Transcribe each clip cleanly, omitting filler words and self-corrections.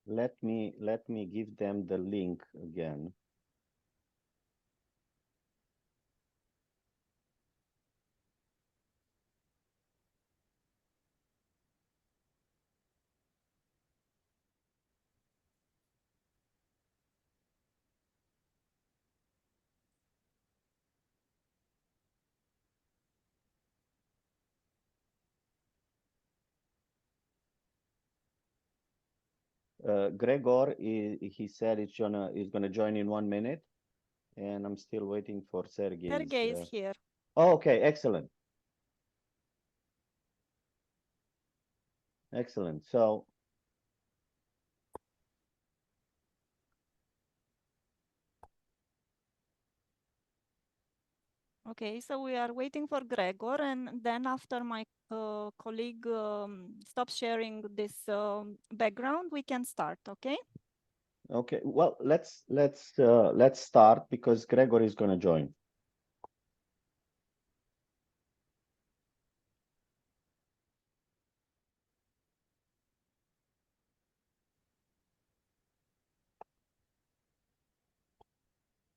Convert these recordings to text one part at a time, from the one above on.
let me give them the link again. Gregor, he said he's gonna join in 1 minute, and I'm still waiting for Sergey. Sergey is here. Oh, okay, excellent. Excellent. So Okay, so we are waiting for Gregor, and then after my colleague stops sharing this background, we can start. Okay. okay, well, let's start because Gregor is gonna join.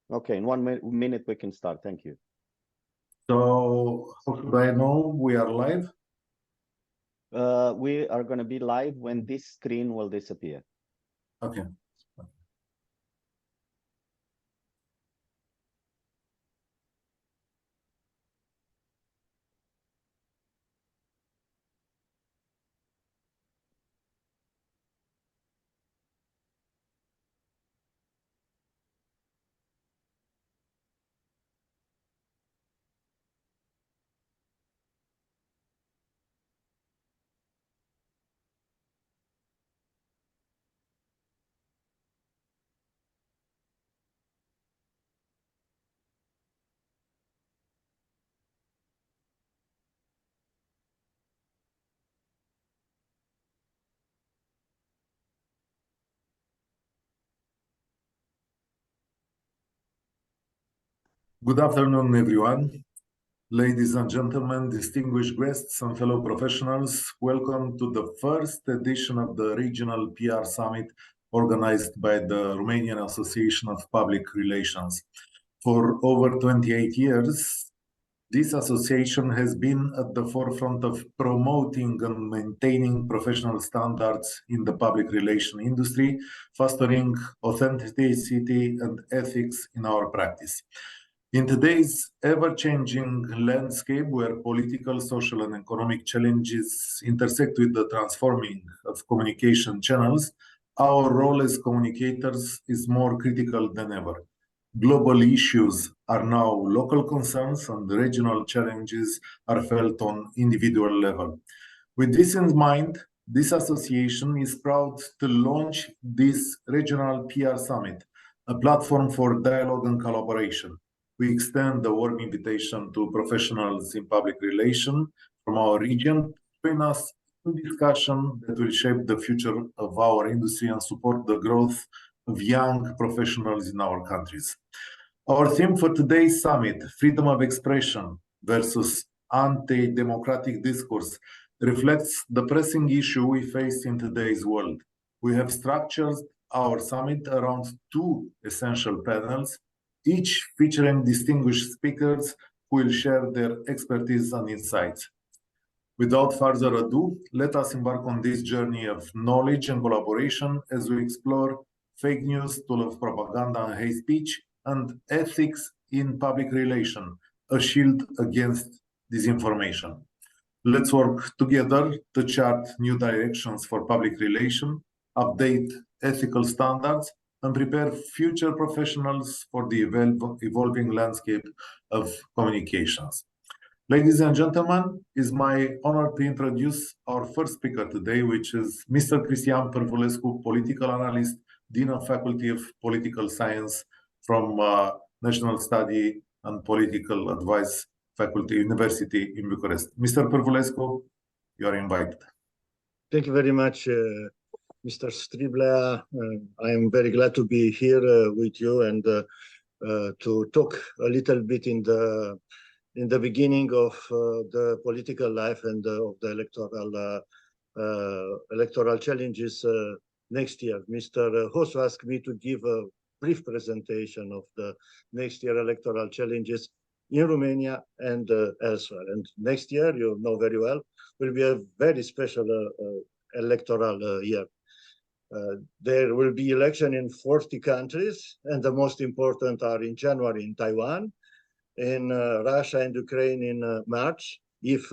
Okay, in 1 minute we can start. Thank you. So how do I know we are live? We are going to be live when this screen will disappear. Okay. Good afternoon, everyone. Ladies and gentlemen, distinguished guests and fellow professionals, welcome to the first edition of the Regional PR Summit organized by the Romanian Association of Public Relations. For over 28 years, this association has been at the forefront of promoting and maintaining professional standards in the public relation industry, fostering authenticity and ethics in our practice. In today's ever-changing landscape, where political, social, and economic challenges intersect with the transforming of communication channels, our role as communicators is more critical than ever. Global issues are now local concerns, and regional challenges are felt on individual level. With this in mind, this association is proud to launch this Regional PR Summit, a platform for dialogue and collaboration. We extend the warm invitation to professionals in public relations from our region to join us in discussion that will shape the future of our industry and support the growth of young professionals in our countries. Our theme for today's summit, freedom of expression versus anti-democratic discourse, reflects the pressing issue we face in today's world. We have structured our summit around two essential panels, each featuring distinguished speakers who will share their expertise and insights. Without further ado, let us embark on this journey of knowledge and collaboration as we explore fake news, tool of propaganda and hate speech, and ethics in public relation, a shield against disinformation. Let's work together to chart new directions for public relation, update ethical standards, and prepare future professionals for the evolving landscape of communications. Ladies and gentlemen, it's my honor to introduce our first speaker today, which is Mr. Cristian Pârvulescu, political analyst, Dean of Faculty of Political Science from National Study and Political Advice Faculty University in Bucharest. Mr. Pârvulescu, you are invited. Thank you very much, Mr. Striblea. I am very glad to be here with you and to talk a little bit in the beginning of the political life and of the electoral challenges next year. Mr. Hosu asked me to give a brief presentation of the next year electoral challenges in Romania and elsewhere. And next year, you know very well, will be a very special electoral year. There will be election in 40 countries, and the most important are in January in Taiwan, in Russia and Ukraine in March, if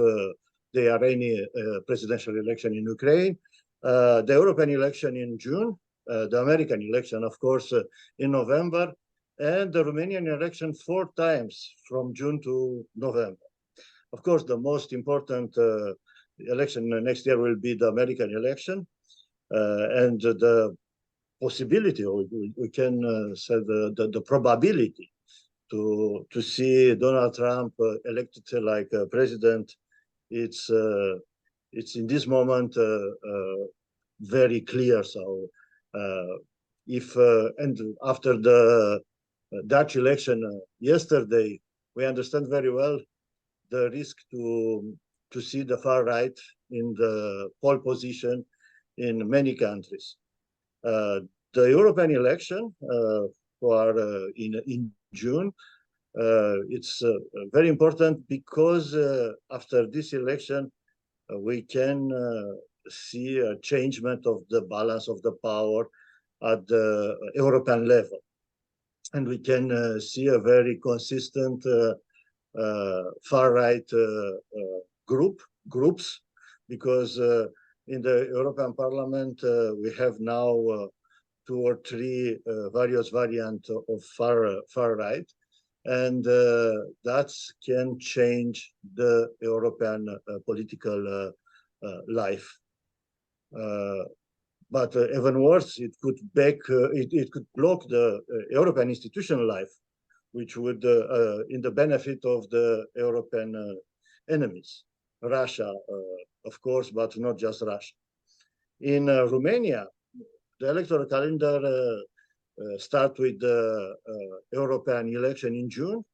there are any presidential election in Ukraine, the European election in June, the American election, of course, in November, and the Romanian election 4 times from June to November. Of course, the most important election next year will be the American election, and the possibility, or we can say the probability to see Donald Trump elected like president, it's in this moment very clear. So if and after the Dutch election yesterday, we understand very well the risk to see the far right in the pole position in many countries. The European election for in June, it's very important because after this election, we can see a changement of the balance of the power at the European level. And we can see a very consistent far-right groups, because in the European Parliament, we have now 2 or 3 various variants of far-right, and that can change the European political life. But even worse, it could it could block the European institutional life, which would, in the benefit of the European enemies, Russia, of course, but not just Russia. In Romania, the electoral calendar starts with the European election in June.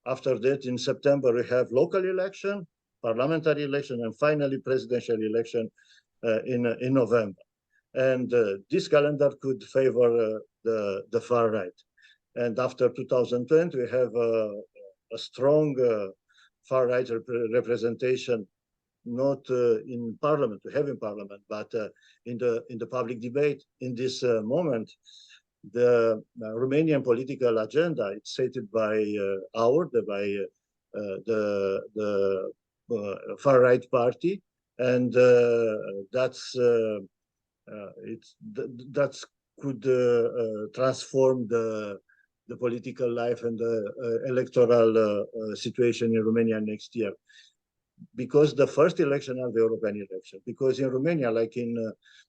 After that, in September, we have local election, parliamentary election, and finally presidential election in November. And this calendar could favor the far right. And after 2020, we have a strong far right representation, not in parliament, we have in parliament, but in the public debate. In this moment, the Romanian political agenda, it's stated by the far right party, and that's could transform the political life and the electoral situation in Romania next year. Because the first election are the European election. Because in Romania, like in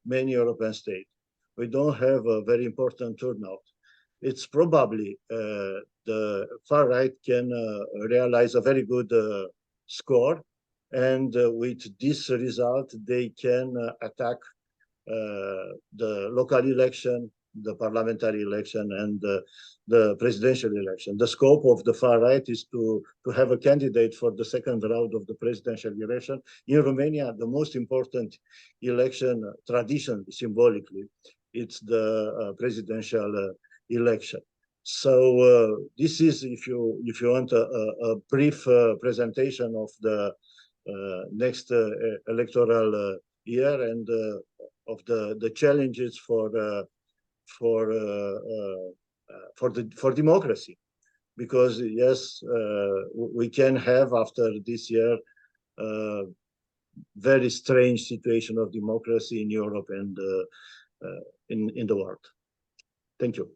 many European states, we don't have a very important turnout. It's probably the far right can realize a very good score, and with this result, they can attack the local election, the parliamentary election, and the presidential election. The scope of the far right is to have a candidate for the second round of the presidential election. In Romania, the most important election, traditionally, symbolically, it's the presidential election. So this is, if you want, a brief presentation of the next electoral year and of the challenges for democracy, because yes, we can have after this year very strange situation of democracy in Europe and in the world. Thank you.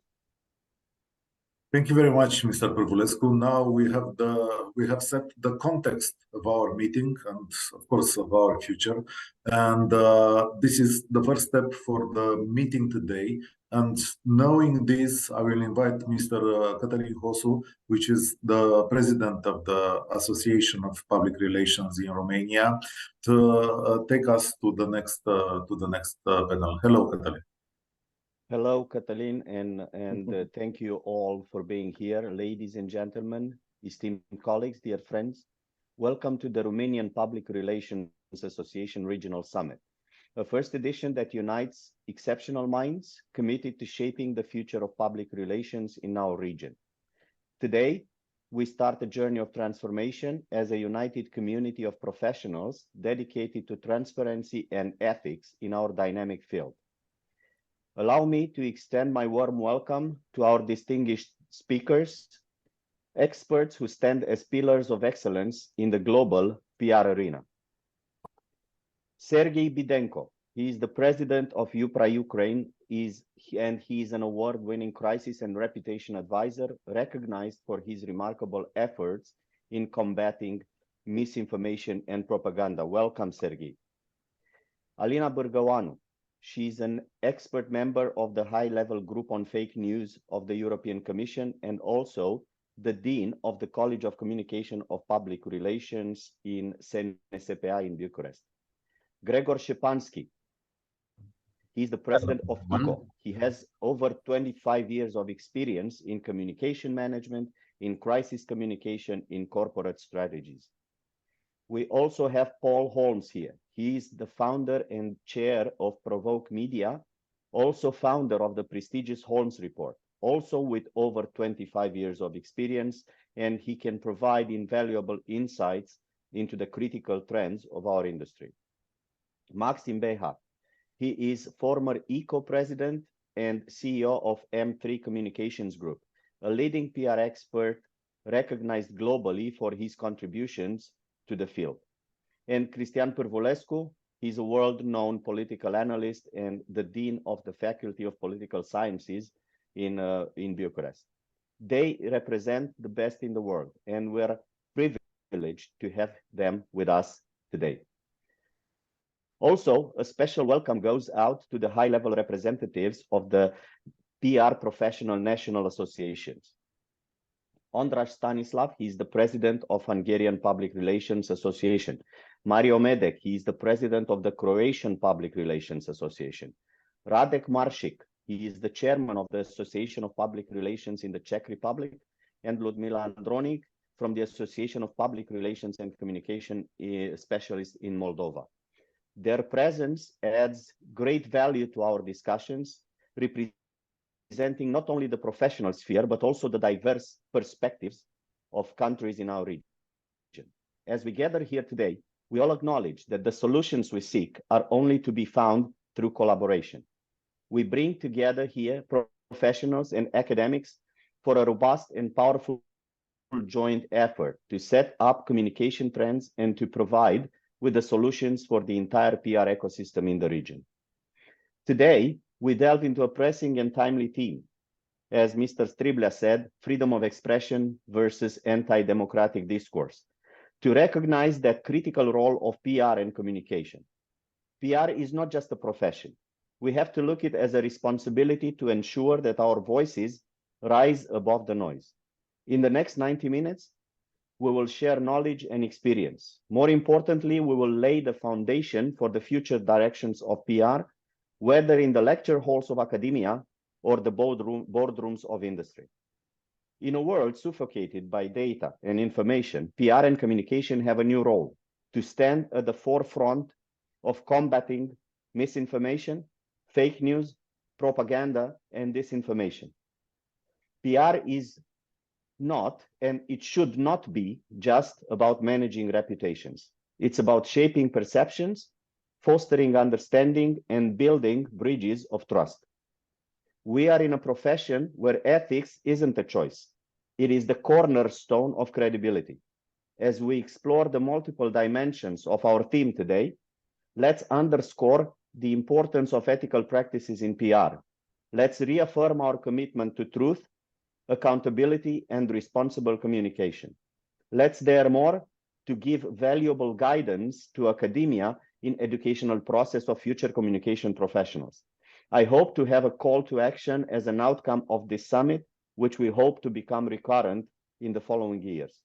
Thank you very much, Mr. Pârvulescu. Now we have set the context of our meeting and, of course, of our future. And this is the first step for the meeting today. And knowing this, I will invite Mr. Cătălin Hosu, which is the president of the Association of Public Relations in Romania, to take us to the next panel. Hello, Cătălin. Hello, Cătălin, and thank you all for being here. Ladies and gentlemen, esteemed colleagues, dear friends, welcome to the Romanian Public Relations Association Regional Summit. a first edition that unites exceptional minds committed to shaping the future of public relations in our region. Today, we start a journey of transformation as a united community of professionals dedicated to transparency and ethics in our dynamic field. Allow me to extend my warm welcome to our distinguished speakers, experts who stand as pillars of excellence in the global PR arena. Sergei Bidenko, he is the president of UPRA Ukraine, and he is an award-winning crisis and reputation advisor recognized for his remarkable efforts in combating misinformation and propaganda. Welcome, Sergei. Alina Bârgăuanu, she is an expert member of the high-level group on fake news of the European Commission and also the Dean of the College of Communication of Public Relations in CNSPA in Bucharest. Gregor Szczepanski, he's the president of ICO. He has over 25 years of experience in communication management, in crisis communication, in corporate strategies. We also have Paul Holmes here. He is the founder and chair of Provoke Media, also founder of the prestigious Holmes Report, also with over 25 years of experience, and he can provide invaluable insights into the critical trends of our industry. Maxim Behar, he is former ICO president and CEO of M3 Communications Group, a leading PR expert recognized globally for his contributions to the field. And Cristian Pârvulescu, he's a world-known political analyst and the Dean of the Faculty of Political Sciences in Bucharest. They represent the best in the world, and we're privileged to have them with us today. Also, a special welcome goes out to the high-level representatives of the PR Professional National Associations. Ondrej Stanislav, he is the president of Hungarian Public Relations Association. Mario Medek, he is the president of the Croatian Public Relations Association. Radek Maršik, he is the chairman of the Association of Public Relations in the Czech Republic, and Ludmila Andronik from the Association of Public Relations and Communication Specialists in Moldova. Their presence adds great value to our discussions, representing not only the professional sphere, but also the diverse perspectives of countries in our region. As we gather here today, we all acknowledge that the solutions we seek are only to be found through collaboration. We bring together here professionals and academics for a robust and powerful joint effort to set up communication trends and to provide with the solutions for the entire PR ecosystem in the region. Today, we delve into a pressing and timely theme. As Mr. Striblea said, freedom of expression versus anti-democratic discourse, to recognize that critical role of PR and communication. PR is not just a profession. We have to look at it as a responsibility to ensure that our voices rise above the noise. In the next 90 minutes, we will share knowledge and experience. More importantly, we will lay the foundation for the future directions of PR, whether in the lecture halls of academia or the boardrooms of industry. In a world suffocated by data and information, PR and communication have a new role to stand at the forefront of combating misinformation, fake news, propaganda, and disinformation. PR is not, and it should not be, just about managing reputations. It's about shaping perceptions, fostering understanding, and building bridges of trust. We are in a profession where ethics isn't a choice. It is the cornerstone of credibility. As we explore the multiple dimensions of our theme today, let's underscore the importance of ethical practices in PR. Let's reaffirm our commitment to truth, accountability, and responsible communication. Let's dare more to give valuable guidance to academia in educational process of future communication professionals. I hope to have a call to action as an outcome of this summit, which we hope to become recurrent in the following years.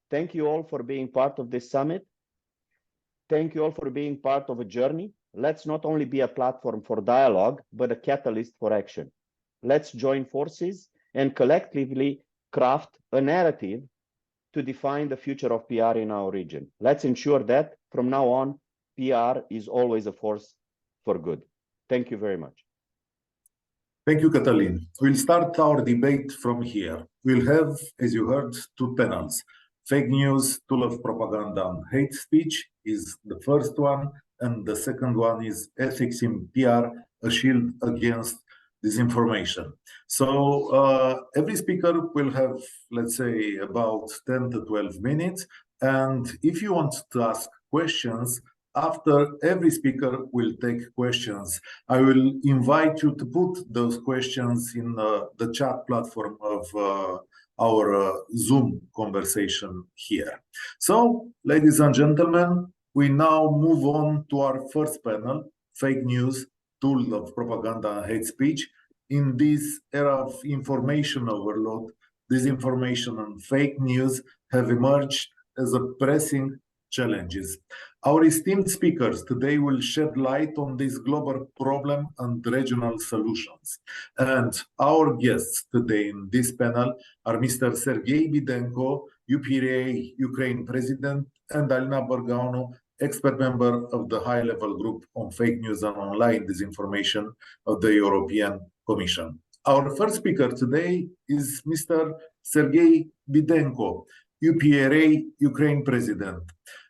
Thank you all for being part of this summit. Thank you all for being part of a journey. Let's not only be a platform for dialogue, but a catalyst for action. Let's join forces and collectively craft a narrative to define the future of PR in our region. Let's ensure that from now on, PR is always a force for good. Thank you very much. Thank you, Cătălin. We'll start our debate from here. We'll have, as you heard, two panels. Fake news, tool of propaganda and hate speech is the first one, and the second one is ethics in PR, a shield against disinformation. So every speaker will have, let's say, about 10 to 12 minutes. And if you want to ask questions, after every speaker will take questions. I will invite you to put those questions in the chat platform of our Zoom conversation here. So, ladies and gentlemen, we now move on to our first panel, fake news, tool of propaganda and hate speech. In this era of information overload, disinformation and fake news have emerged as a pressing challenges. Our esteemed speakers today will shed light on this global problem and regional solutions. And our guests today in this panel are Mr. Sergei Bidenko, UPRA Ukraine President, and Alina Bărgăunu, expert member of the high-level group on fake news and online disinformation of the European Commission. Our first speaker today is Mr. Sergei Bidenko, UPRA Ukraine President.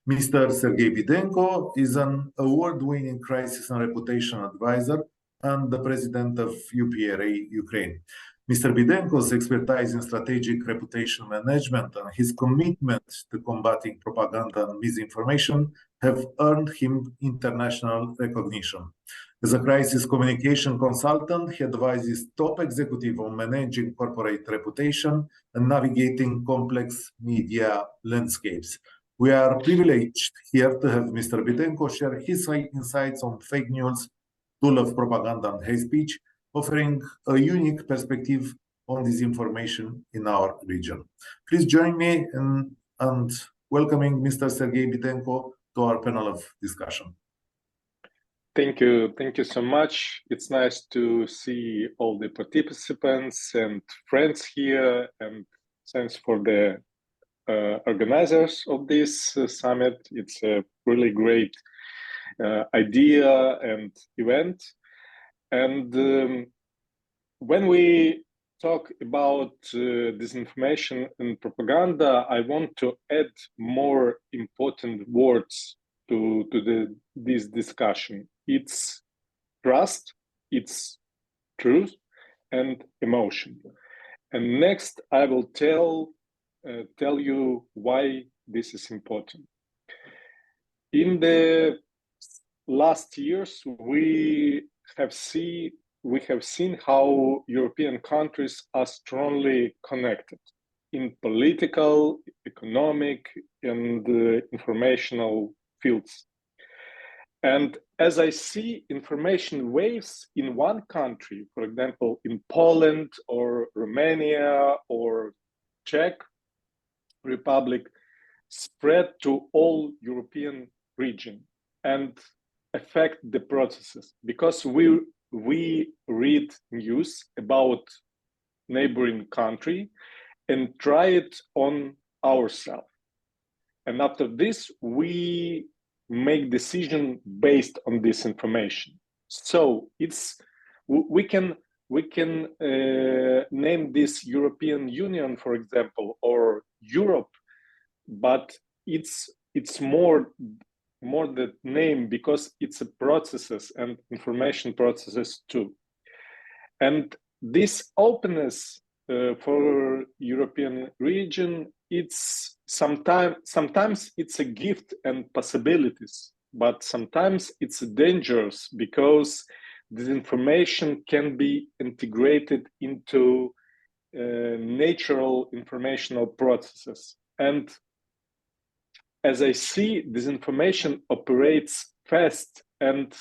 Mr. Sergei Bidenko is an award-winning crisis and reputation advisor and the president of UPRA Ukraine. Mr. Bidenko's expertise in strategic reputation management and his commitment to combating propaganda and misinformation have earned him international recognition. As a crisis communication consultant, he advises top executives on managing corporate reputation and navigating complex media landscapes. We are privileged here to have Mr. Bidenko share his insights on fake news, tool of propaganda and hate speech, offering a unique perspective on disinformation in our region. Please join me in welcoming Mr. Sergei Bidenko to our panel of discussion. Thank you so much. It's nice to see all the participants and friends here, and thanks for the organizers of this summit. It's a really great idea and event. And when we talk about disinformation and propaganda, I want to add more important words to this discussion. It's trust, it's truth, and emotion. And next, I will tell you why this is important. In the last years, we have seen how European countries are strongly connected in political, economic, and informational fields. And as I see information waves in one country, for example, in Poland or Romania or Czech Republic, spread to all European region and affect the processes, because we read news about neighboring country and try it on ourselves. And after this, we make decision based on this information. So we can name this European Union, for example, or Europe, but it's more the name, because it's a processes and information processes too. And this openness for European region, it's sometimes it's a gift and possibilities, but sometimes it's dangerous, because this information can be integrated into natural informational processes. And as I see, this information operates fast and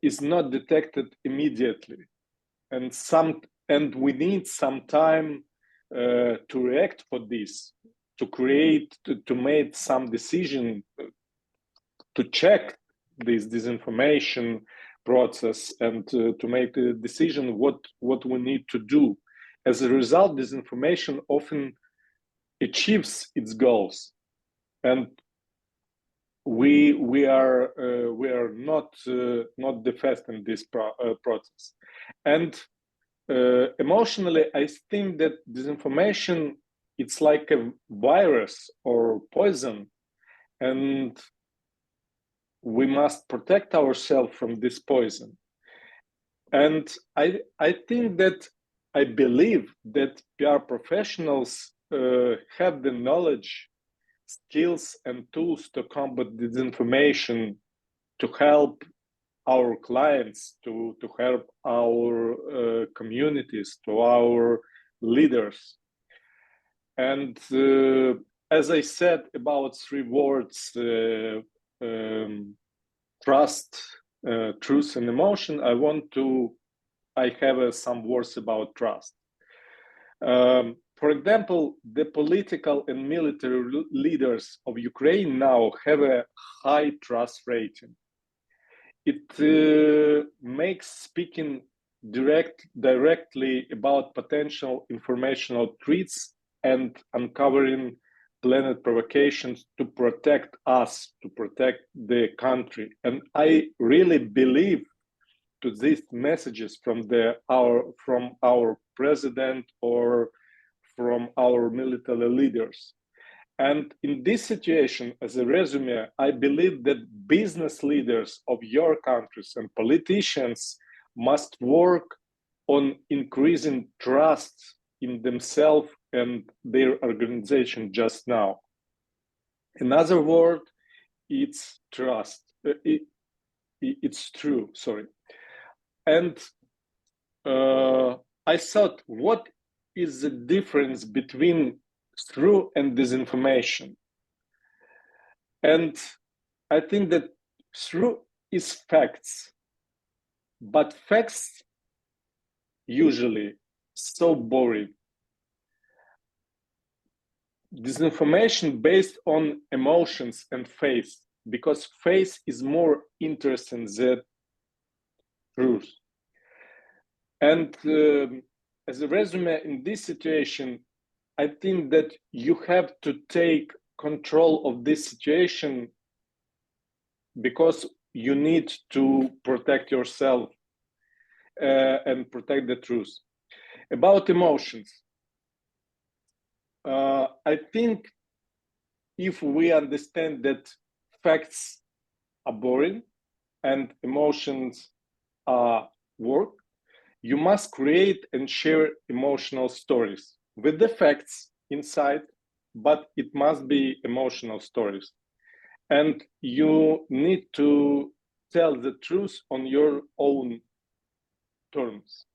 is not detected immediately. And we need some time to react for this, to make some decision, to check this disinformation process, and to make a decision what we need to do. As a result, disinformation often achieves its goals. And we are not the first in this process. And emotionally, I think that disinformation, it's like a virus or poison, and we must protect ourselves from this poison. And I think that, I believe that PR professionals have the knowledge, skills, and tools to combat disinformation, to help our clients, to help our communities, to our leaders. And as I said about 3 words, trust, truth, and emotion, I have some words about trust. For example, the political and military leaders of Ukraine now have a high trust rating. It makes speaking directly about potential informational threats and uncovering planned provocations to protect us, to protect the country. And I really believe to these messages from our president or from our military leaders. And in this situation, as a resume, I believe that business leaders of your countries and politicians must work on increasing trust in themselves and their organization just now. Another word, it's trust. It's true, sorry. And I thought, what is the difference between true and disinformation? And I think that true is facts, but facts usually so boring. Disinformation based on emotions and faith, because faith is more interesting than truth. And as a resume in this situation, I think that you have to take control of this situation, because you need to protect yourself and protect the truth. About emotions, I think if we understand that facts are boring and emotions are work, you must create and share emotional stories with the facts inside, but it must be emotional stories. And you need to tell the truth on your own terms.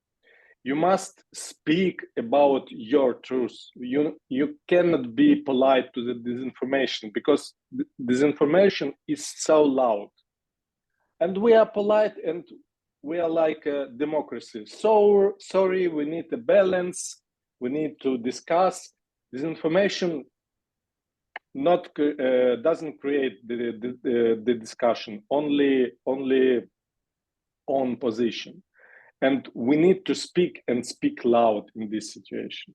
You must speak about your truth. You cannot be polite to the disinformation, because disinformation is so loud. And we are polite and we are like a democracy. So sorry, we need a balance. We need to discuss. Disinformation doesn't create the discussion, only on position. And we need to speak and speak loud in this situation.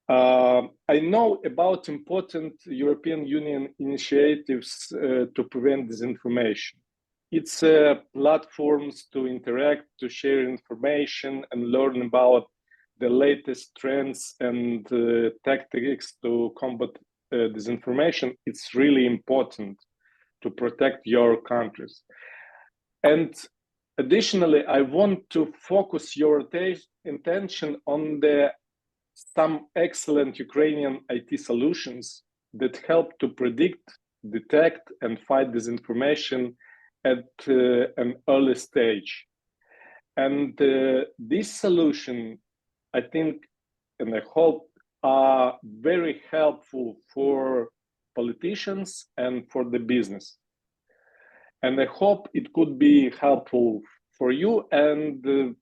I know about important European Union initiatives to prevent disinformation. It's platforms to interact, to share information and learn about the latest trends and tactics to combat disinformation. It's really important to protect your countries. And additionally, I want to focus your attention on some excellent Ukrainian IT solutions that help to predict, detect, and fight disinformation at an early stage. And this solution, I think, and I hope, are very helpful for politicians and for the business. And I hope it could be helpful for you. And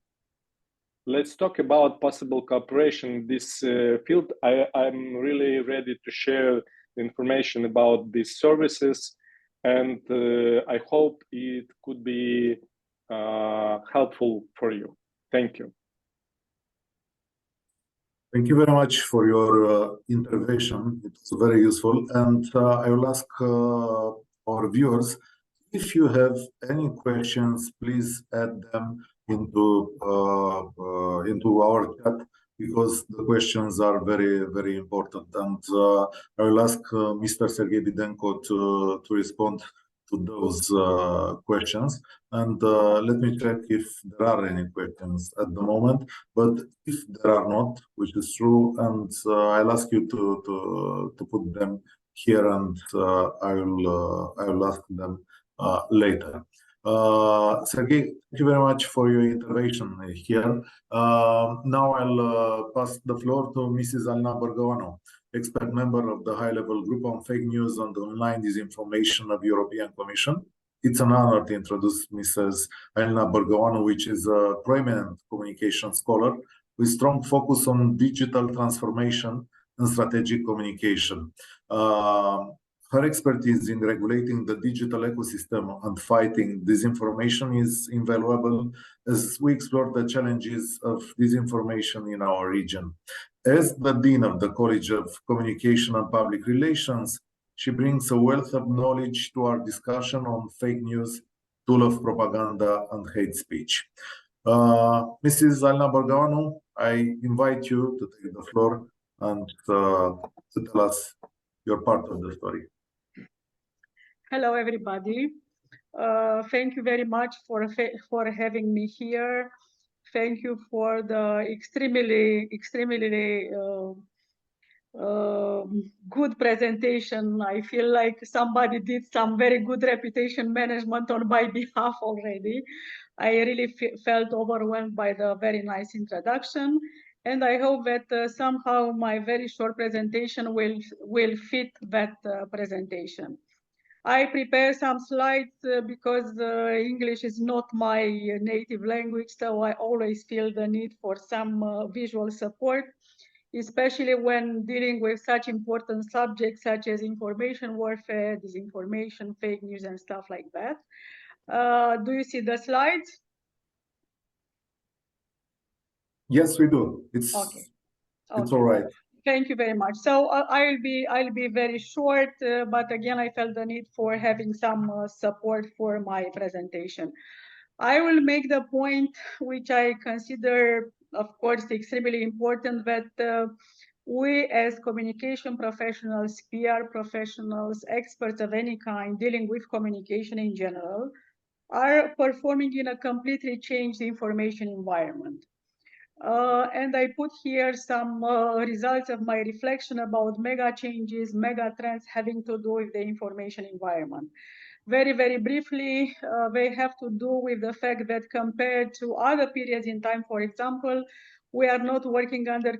let's talk about possible cooperation in this field. I'm really ready to share information about these services, and I hope it could be helpful for you. Thank you. Thank you very much for your intervention. It was very useful. And I will ask our viewers. If you have any questions, please add them into our chat, because the questions are very, very important. And I will ask Mr. Sergei Bidenko to respond to those questions. And let me check if there are any questions at the moment. But if there are not, which is true, and I'll ask you to put them here, and I will ask them later. Sergei, thank you very much for your intervention here. Now I'll pass the floor to Mrs. Alina Bărgăoanu, expert member of the high-level group on fake news and online disinformation of European Commission. It's an honor to introduce Mrs. Alina Bărgăoanu, which is a prominent communication scholar with strong focus on digital transformation and strategic communication. Her expertise in regulating the digital ecosystem and fighting disinformation is invaluable as we explore the challenges of disinformation in our region. As the Dean of the College of Communication and Public Relations, she brings a wealth of knowledge to our discussion on fake news, tool of propaganda, and hate speech. Mrs. Alina Bărgăoanu, I invite you to take the floor and to tell us your part of the story. Hello, everybody. Thank you very much for having me here. Thank you for the extremely good presentation. I feel like somebody did some very good reputation management on my behalf already. I really felt overwhelmed by the very nice introduction, and I hope that somehow my very short presentation will fit that presentation. I prepare some slides because English is not my native language, so I always feel the need for some visual support, especially when dealing with such important subjects such as information warfare, disinformation, fake news, and stuff like that. Do you see the slides? Yes, we do. It's okay. It's all right. Thank you very much. So I'll be very short, but again, I felt the need for having some support for my presentation. I will make the point, which I consider, of course, extremely important, that we as communication professionals, PR professionals, experts of any kind dealing with communication in general, are performing in a completely changed information environment. And I put here some results of my reflection about mega changes, mega trends having to do with the information environment. Very, very briefly, they have to do with the fact that compared to other periods in time, for example, we are not working under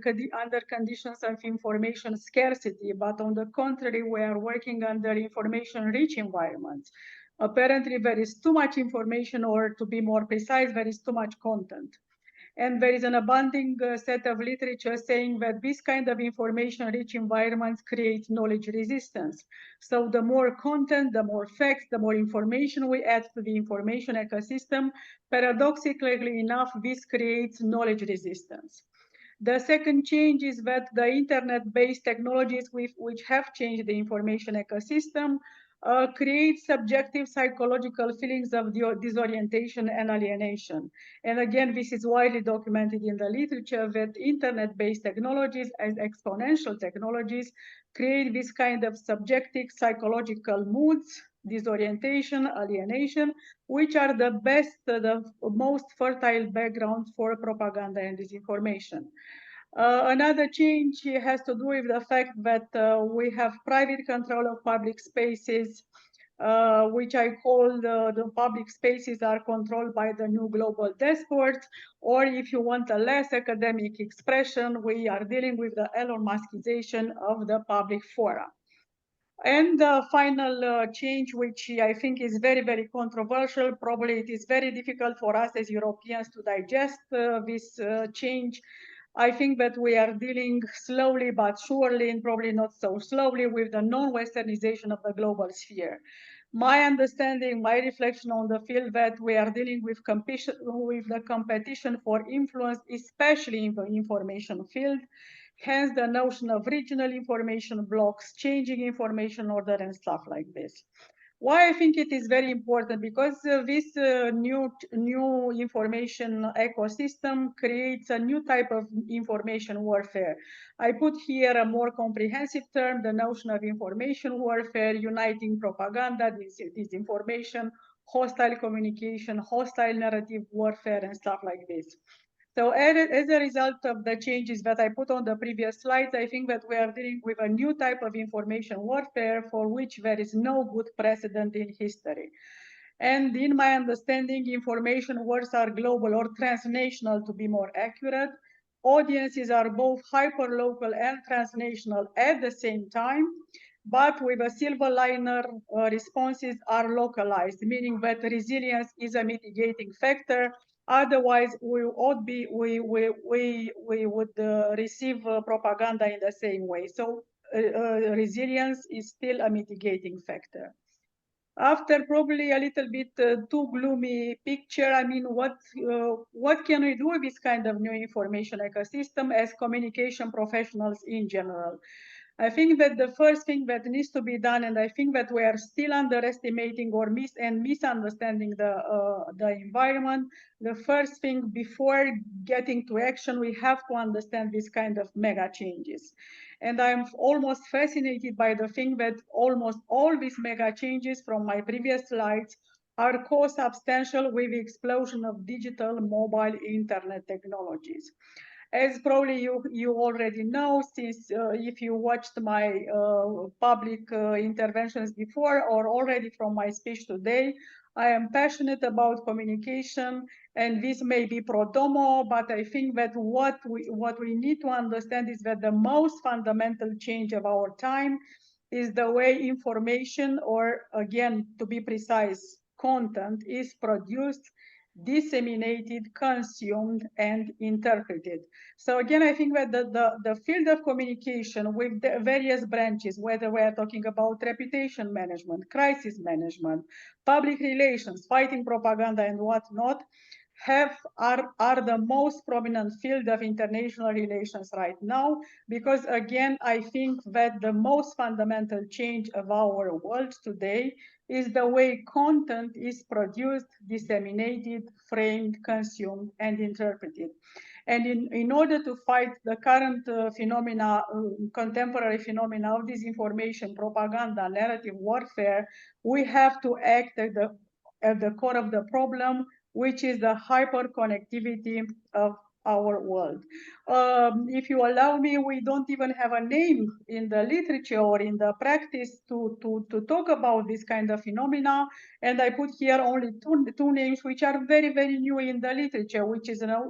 conditions of information scarcity, but on the contrary, we are working under information-rich environments. Apparently, there is too much information, or to be more precise, there is too much content. And there is an abundant set of literature saying that this kind of information-rich environments create knowledge resistance. So the more content, the more facts, the more information we add to the information ecosystem, paradoxically enough, this creates knowledge resistance. The second change is that the internet-based technologies which have changed the information ecosystem create subjective psychological feelings of disorientation and alienation. And again, this is widely documented in the literature that internet-based technologies as exponential technologies create this kind of subjective psychological moods, disorientation, alienation, which are the best, the most fertile backgrounds for propaganda and disinformation. Another change has to do with the fact that we have private control of public spaces, which I call the public spaces are controlled by the new global despots, or if you want a less academic expression, we are dealing with the Elon Muskization of the public fora. And the final change, which I think is very, very controversial, probably it is very difficult for us as Europeans to digest this change. I think that we are dealing slowly but surely, and probably not so slowly, with the non-Westernization of the global sphere. My understanding, my reflection on the field, that we are dealing with the competition for influence, especially in the information field, hence the notion of regional information blocks, changing information order, and stuff like this. Why I think it is very important? Because this new information ecosystem creates a new type of information warfare. I put here a more comprehensive term, the notion of information warfare, uniting propaganda, disinformation, hostile communication, hostile narrative warfare, and stuff like this. So as a result of the changes that I put on the previous slides, I think that we are dealing with a new type of information warfare for which there is no good precedent in history. And in my understanding, information wars are global or transnational, to be more accurate. Audiences are both hyperlocal and transnational at the same time, but with a silver liner, responses are localized, meaning that resilience is a mitigating factor. Otherwise, we would receive propaganda in the same way. So resilience is still a mitigating factor. After probably a little bit too gloomy picture, I mean, what can we do with this kind of new information ecosystem as communication professionals in general? I think that the first thing that needs to be done, and I think that we are still underestimating or misunderstanding the environment. The first thing before getting to action, we have to understand this kind of mega changes. And I'm almost fascinated by the thing that almost all these mega changes from my previous slides are co-substantial with the explosion of digital mobile internet technologies. As probably you already know, since if you watched my public interventions before or already from my speech today, I am passionate about communication, and this may be pro domo, but I think that what we need to understand is that the most fundamental change of our time is the way information, or again, to be precise, content is produced, disseminated, consumed, and interpreted. So again, I think that the field of communication with the various branches, whether we are talking about reputation management, crisis management, public relations, fighting propaganda, and whatnot, are the most prominent field of international relations right now, because again, I think that the most fundamental change of our world today is the way content is produced, disseminated, framed, consumed, and interpreted. And in order to fight the current contemporary phenomena of disinformation, propaganda, narrative warfare, we have to act at the core of the problem, which is the hyperconnectivity of our world. If you allow me, we don't even have a name in the literature or in the practice to talk about this kind of phenomena. And I put here only two names which are very, very new in the literature, which is a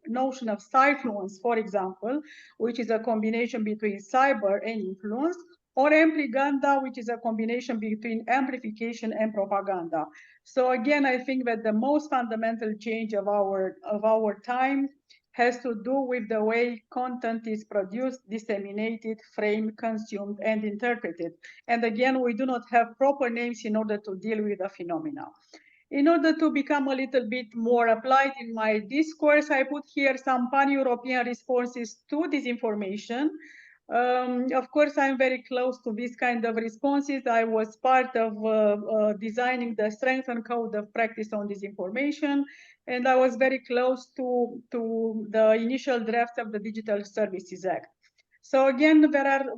notion of cyfluence, for example, which is a combination between cyber and influence, or amplifying, which is a combination between amplification and propaganda. So again, I think that the most fundamental change of our time has to do with the way content is produced, disseminated, framed, consumed, and interpreted. And again, we do not have proper names in order to deal with the phenomena. In order to become a little bit more applied in my discourse, I put here some pan-European responses to disinformation. Of course, I'm very close to this kind of responses. I was part of designing the strengthened code of practice on disinformation, and I was very close to the initial draft of the Digital Services Act. So again,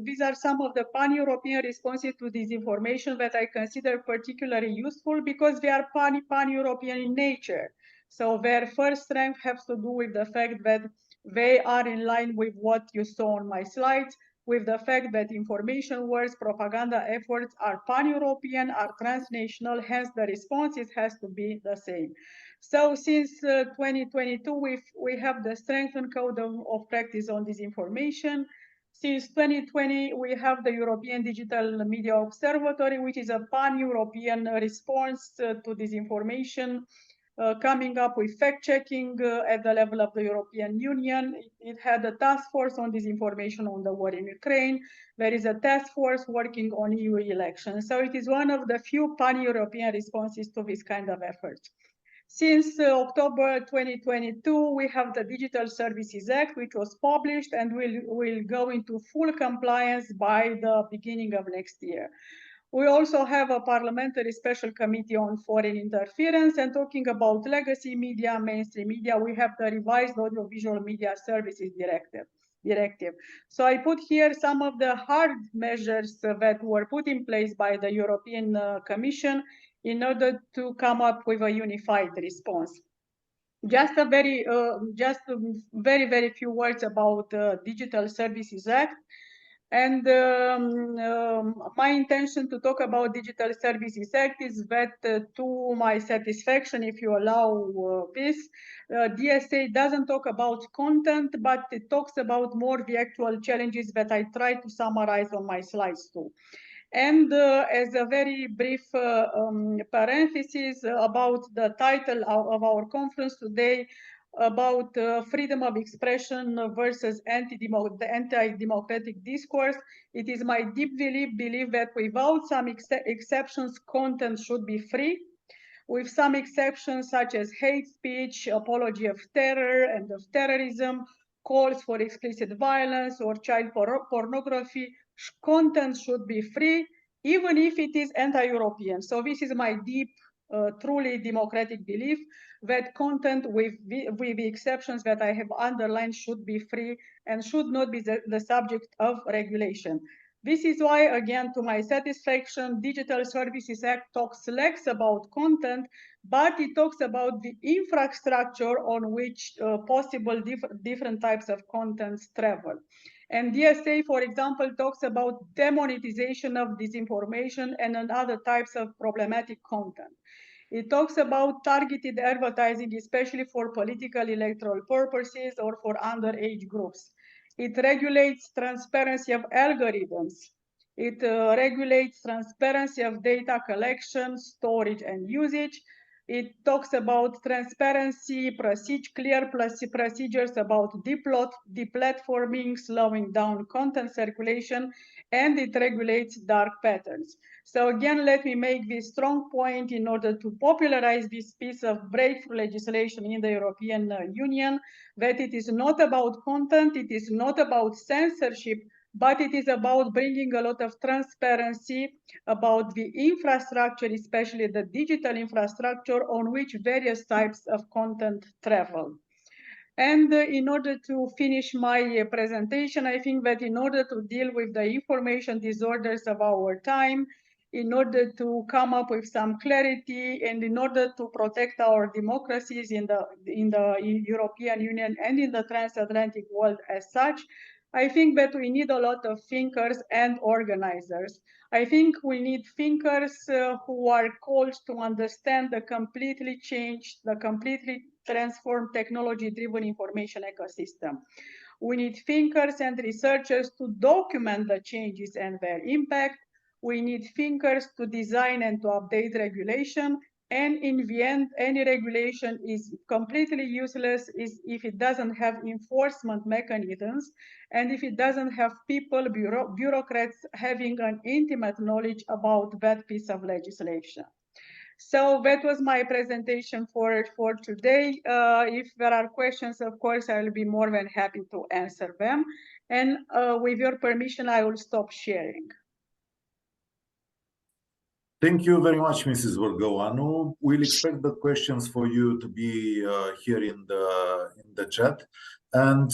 these are some of the pan-European responses to disinformation that I consider particularly useful because they are pan-European in nature. So their first strength has to do with the fact that they are in line with what you saw on my slides, with the fact that information wars, propaganda efforts are pan-European, are transnational, hence the responses has to be the same. So since 2022, we have the strengthened code of practice on disinformation. Since 2020, we have the European Digital Media Observatory, which is a pan-European response to disinformation, coming up with fact-checking at the level of the European Union. It had a task force on disinformation on the war in Ukraine. There is a task force working on EU elections. So it is one of the few pan-European responses to this kind of efforts. Since October 2022, we have the Digital Services Act, which was published and will go into full compliance by the beginning of next year. We also have a parliamentary special committee on foreign interference, and talking about legacy media, mainstream media, we have the revised audiovisual media services directive. So I put here some of the hard measures that were put in place by the European Commission in order to come up with a unified response. Just very few words about the Digital Services Act. And my intention to talk about Digital Services Act is that to my satisfaction, if you allow this, DSA doesn't talk about content, but it talks about more the actual challenges that I try to summarize on my slides too. And as a very brief parenthesis about the title of our conference today, about freedom of expression versus anti-democratic discourse, it is my deep belief that without some exceptions, content should be free. With some exceptions such as hate speech, apology of terror and of terrorism, calls for explicit violence or child pornography, content should be free, even if it is anti-European. So this is my deep, truly democratic belief that content, with the exceptions that I have underlined, should be free and should not be the subject of regulation. This is why, again, to my satisfaction, Digital Services Act talks less about content, but it talks about the infrastructure on which possible different types of contents travel. And DSA, for example, talks about demonetization of disinformation and other types of problematic content. It talks about targeted advertising, especially for political electoral purposes or for underage groups. It regulates transparency of algorithms. It regulates transparency of data collection, storage, and usage. It talks about transparency, clear procedures about deplatforming, slowing down content circulation, and it regulates dark patterns. So again, let me make this strong point in order to popularize this piece of breakthrough legislation in the European Union, that it is not about content, it is not about censorship, but it is about bringing a lot of transparency about the infrastructure, especially the digital infrastructure on which various types of content travel. And in order to finish my presentation, I think that in order to deal with the information disorders of our time, in order to come up with some clarity, and in order to protect our democracies in the European Union and in the transatlantic world as such, I think that we need a lot of thinkers and organizers. I think we need thinkers who are called to understand the completely changed, the completely transformed technology-driven information ecosystem. We need thinkers and researchers to document the changes and their impact. We need thinkers to design and to update regulation. And in the end, any regulation is completely useless if it doesn't have enforcement mechanisms and if it doesn't have people, bureaucrats, having an intimate knowledge about that piece of legislation. So that was my presentation for today. If there are questions, of course, I will be more than happy to answer them. And with your permission, I will stop sharing. Thank you very much, Mrs. Vorgoanu. We'll expect the questions for you to be here in the chat. And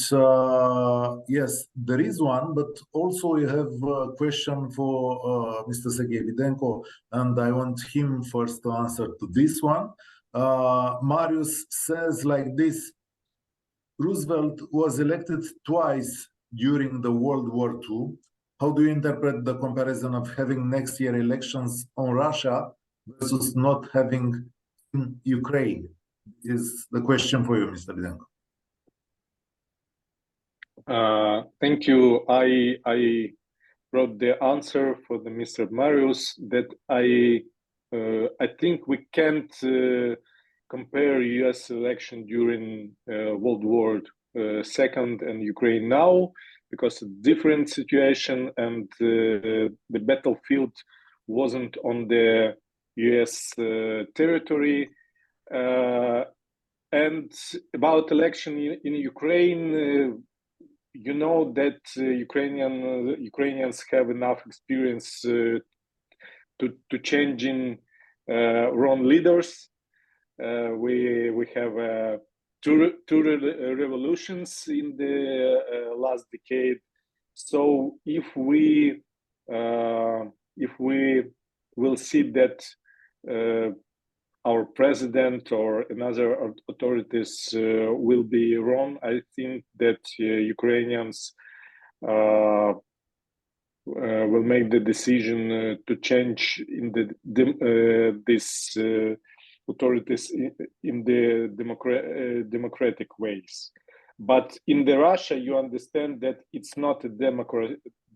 yes, there is one, but also you have a question for Mr. Sergei Videnko, and I want him first to answer to this one. Marius says like this: Roosevelt was elected twice during the World War II. How do you interpret the comparison of having next year elections on Russia versus not having in Ukraine? Is the question for you, Mr. Videnko. Thank you. I wrote the answer for the Mr. Marius that I think we can't compare U.S. election during World War II and Ukraine now, because a different situation, and the battlefield wasn't on the U.S. territory. And about election in Ukraine, you know that Ukrainians have enough experience to changing wrong leaders. We have two revolutions in the last decade. So if we will see that our president or another authorities will be wrong, I think that Ukrainians will make the decision to change in these authorities in the democratic ways. But in the Russia, you understand that it's not a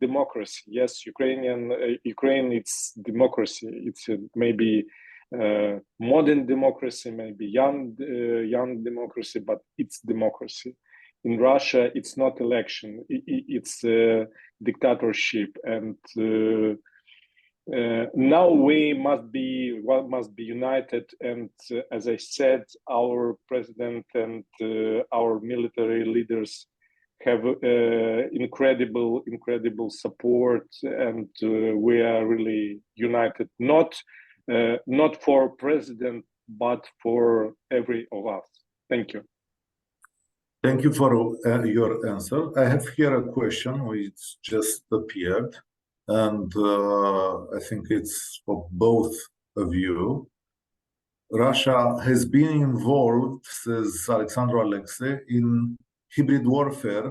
democracy. Yes, Ukraine, it's democracy. It's maybe modern democracy, maybe young democracy, but it's democracy. In Russia, it's not election. It's dictatorship, and now we must be united. And as I said, our president and our military leaders have incredible support, and we are really united. Not for president, but for every of us. Thank you. Thank you for your answer. I have here a question which just appeared, and I think it's for both of you. Russia has been involved, says Alexandru Alexe, in hybrid warfare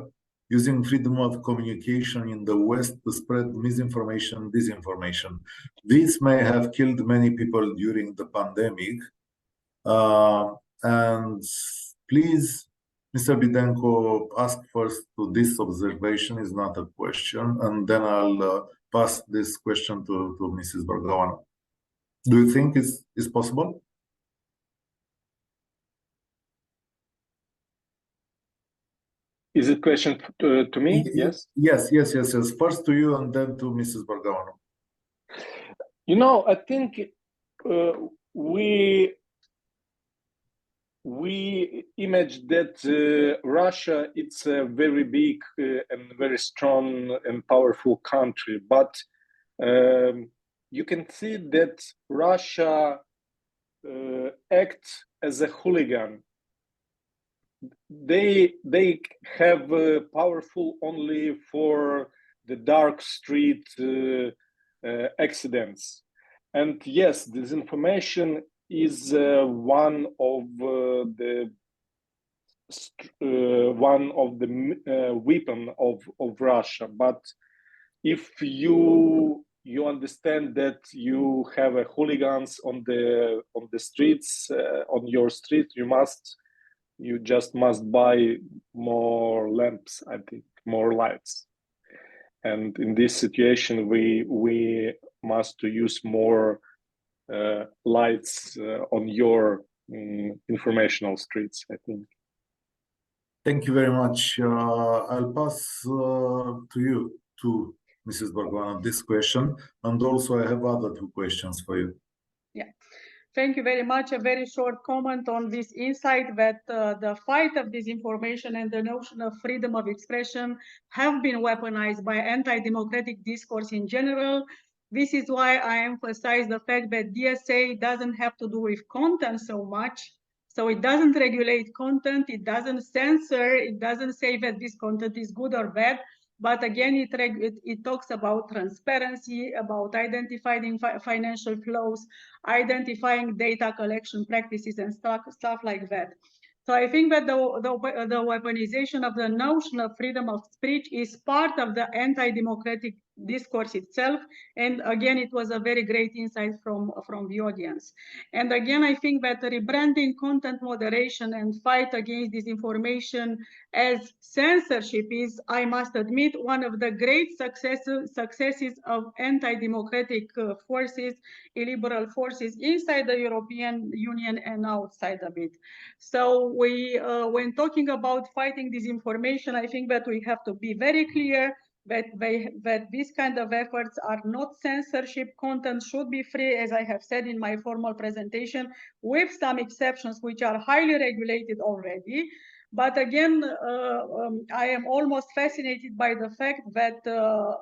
using freedom of communication in the West to spread misinformation, disinformation. This may have killed many people during the pandemic. And please, Mr. Bidenko, ask first to this observation, is not a question, and then I'll pass this question to Mrs. Bărgăoanu. Do you think it's possible? Is it a question to me? Yes. Yes. First to you and then to Mrs. Bărgăoanu. You know, I think we imagine that Russia, it's a very big and very strong and powerful country, but you can see that Russia acts as a hooligan. They have powerful only for the dark street accidents. And yes, disinformation is one of the weapon of Russia. But if you understand that you have a hooligans on the streets, on your street, you just must buy more lamps, I think, more lights. And in this situation, we must use more lights on your informational streets, I think. Thank you very much. I'll pass to you, to Mrs. Bărgăoanu, this question, and also I have other two questions for you. Yeah. Thank you very much. A very short comment on this insight that the fight of disinformation and the notion of freedom of expression have been weaponized by anti-democratic discourse in general. This is why I emphasize the fact that DSA doesn't have to do with content so much. So it doesn't regulate content, it doesn't censor, it doesn't say that this content is good or bad. But again, it talks about transparency, about identifying financial flows, identifying data collection practices and stuff like that. So I think that the weaponization of the notion of freedom of speech is part of the anti-democratic discourse itself. And again, it was a very great insight from the audience. And again, I think that rebranding content moderation and fight against disinformation as censorship is, I must admit, one of the great successes of anti-democratic forces, illiberal forces inside the European Union and outside of it. So when talking about fighting disinformation, I think that we have to be very clear that these kind of efforts are not censorship. Content should be free, as I have said in my formal presentation, with some exceptions which are highly regulated already. But again, I am almost fascinated by the fact that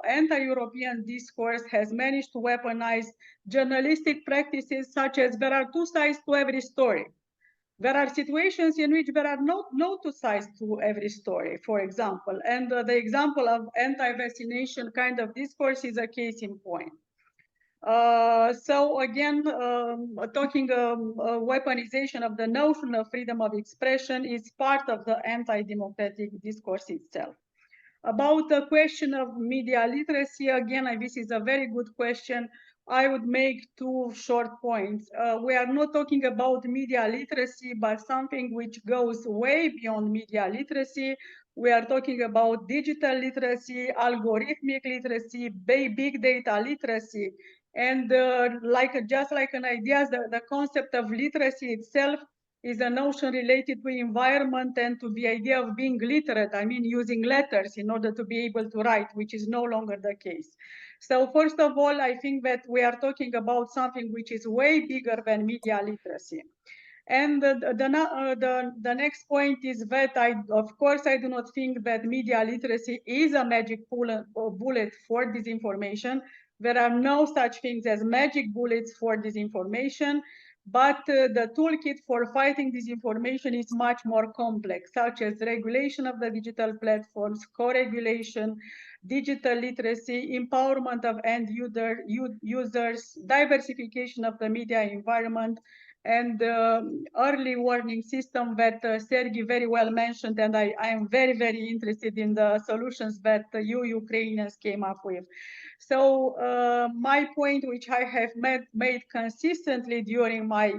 anti-European discourse has managed to weaponize journalistic practices such as there are two sides to every story. There are situations in which there are no two sides to every story, for example, and the example of anti-vaccination kind of discourse is a case in point. So again, talking weaponization of the notion of freedom of expression is part of the anti-democratic discourse itself. About the question of media literacy, again, this is a very good question. I would make two short points. We are not talking about media literacy, but something which goes way beyond media literacy. We are talking about digital literacy, algorithmic literacy, big data literacy. And just like an idea, the concept of literacy itself is a notion related to environment and to the idea of being literate. I mean, using letters in order to be able to write, which is no longer the case. So first of all, I think that we are talking about something which is way bigger than media literacy. And the next point is that of course, I do not think that media literacy is a magic bullet for disinformation. There are no such things as magic bullets for disinformation, but the toolkit for fighting disinformation is much more complex, such as regulation of the digital platforms, co-regulation, digital literacy, empowerment of end users, diversification of the media environment, and early warning system that Sergei very well mentioned, and I am very, very interested in the solutions that you Ukrainians came up with. So my point, which I have made consistently during my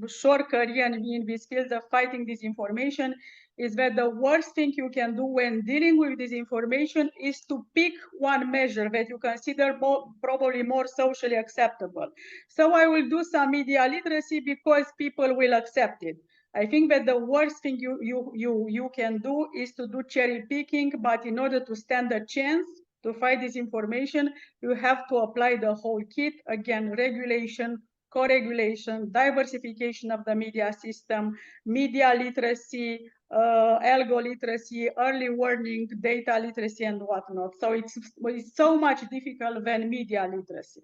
short career in this field of fighting disinformation, is that the worst thing you can do when dealing with disinformation is to pick one measure that you consider probably more socially acceptable. So I will do some media literacy because people will accept it. I think that the worst thing you can do is to do cherry picking, but in order to stand a chance to fight disinformation, you have to apply the whole kit. Again, regulation, co-regulation, diversification of the media system, media literacy, algo literacy, early warning, data literacy, and whatnot. So it's so much difficult than media literacy.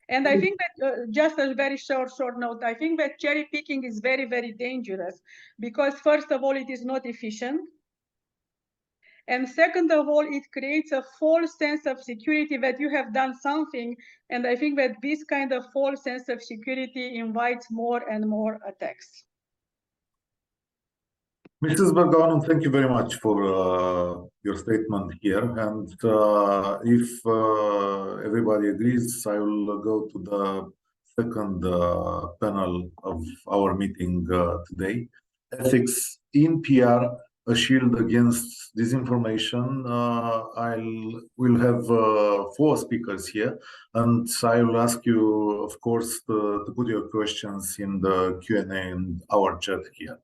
And I think that just a very short note, I think that cherry picking is very, very dangerous because first of all, it is not efficient. And second of all, it creates a false sense of security that you have done something. And I think that this kind of false sense of security invites more and more attacks. Mrs. Berganu, thank you very much for your statement here. And if everybody agrees, I will go to the second panel of our meeting today. Ethics in PR, a shield against disinformation. We'll have 4 speakers here, and I will ask you, of course, to put your questions in the Q&A in our chat here.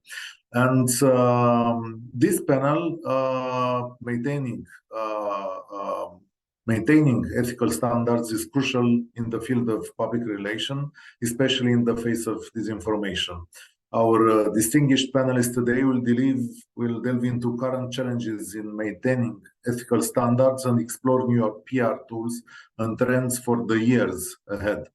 And this panel, maintaining ethical standards is crucial in the field of public relation, especially in the face of disinformation. Our distinguished panelists today will delve into current challenges in maintaining ethical standards and explore new PR tools and trends for the years ahead.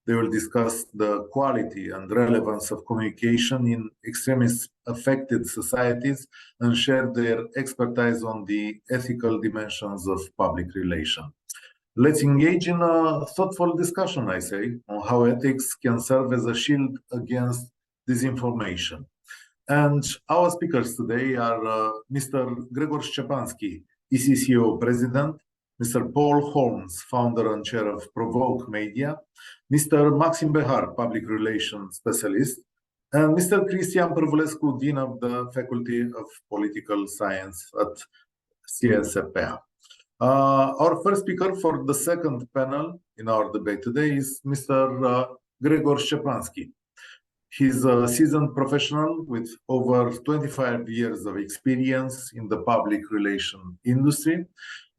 They will discuss the quality and relevance of communication in extremist-affected societies and share their expertise on the ethical dimensions of public relation. Let's engage in a thoughtful discussion, I say, on how ethics can serve as a shield against disinformation. And our speakers today are Mr. Gregor Szczepański, ECCO President, Mr. Paul Holmes, Founder and Chair of Provoke Media, Mr. Maxim Behar, Public Relations Specialist, and Mr. Cristian Părvulescu, Dean of the Faculty of Political Science at CSFPA. Our first speaker for the second panel in our debate today is Mr. Gregor Szczepański. He's a seasoned professional with over 25 years of experience in the public relation industry.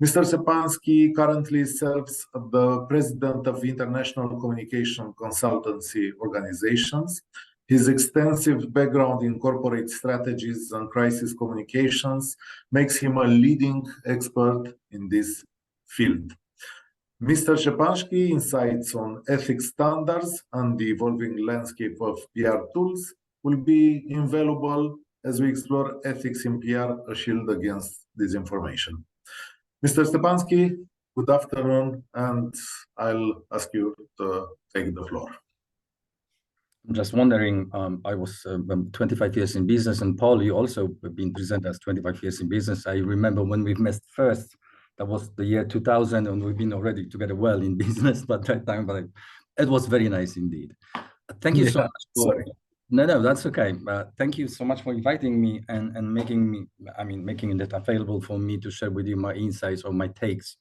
Mr. Szczepański currently serves as the president of International Communication Consultancy Organizations His extensive background in corporate strategies and crisis communications makes him a leading expert in this field. Mr. Szczepański insights on ethics standards and the evolving landscape of PR tools will be invaluable as we explore ethics in PR, a shield against disinformation. Mr. Szczepański, good afternoon, and I'll ask you to take the floor. I'm just wondering, I was 25 years in business, and Paul, you also been present as 25 years in business. I remember when we met first, that was the year 2000, and we've been already together well in business by that time, but it was very nice indeed. Thank you so much for, no, that's okay. Thank you so much for inviting me and making it available for me to share with you my insights or my takes.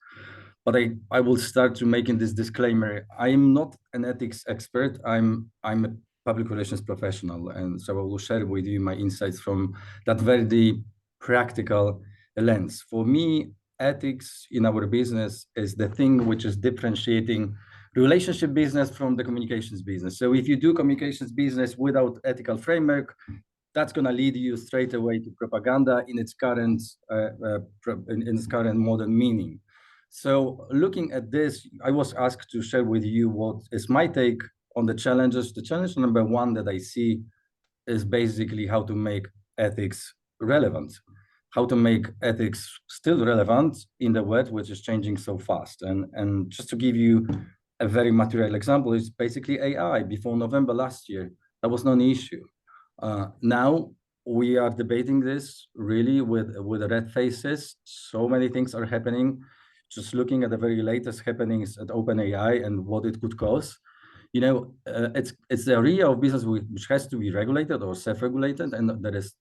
But I will start to making this disclaimer. I'm not an ethics expert. I'm a public relations professional, and so I will share with you my insights from that very practical lens. For me, ethics in our business is the thing which is differentiating relationship business from the communications business. So if you do communications business without ethical framework, that's going to lead you straight away to propaganda in its current modern meaning. So looking at this, I was asked to share with you what is my take on the challenges. The challenge number one that I see is basically how to make ethics relevant, how to make ethics still relevant in the world which is changing so fast. And just to give you a very material example, is basically AI. Before November last year, that was not an issue. Now we are debating this really with red faces. So many things are happening. Just looking at the very latest happenings at OpenAI and what it could cause, you know, it's the area of business which has to be regulated or self-regulated, and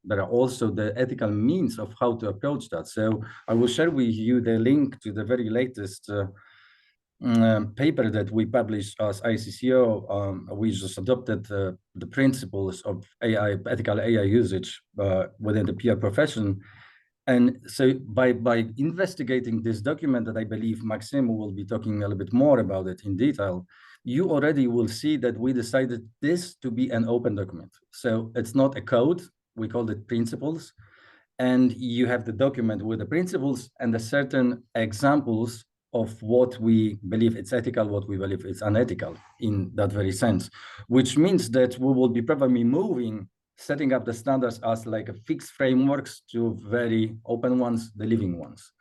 there are also the ethical means of how to approach that. So I will share with you the link to the very latest paper that we published as ICCO. We just adopted the principles of AI, ethical AI usage within the PR profession. And so by investigating this document that I believe Maxim will be talking a little bit more about it in detail, you already will see that we decided this to be an open document. So it's not a code, we call it principles. And you have the document with the principles and the certain examples of what we believe it's ethical, what we believe it's unethical in that very sense, which means that we will be probably moving, setting up the standards as like a fixed frameworks to very open ones, the living ones.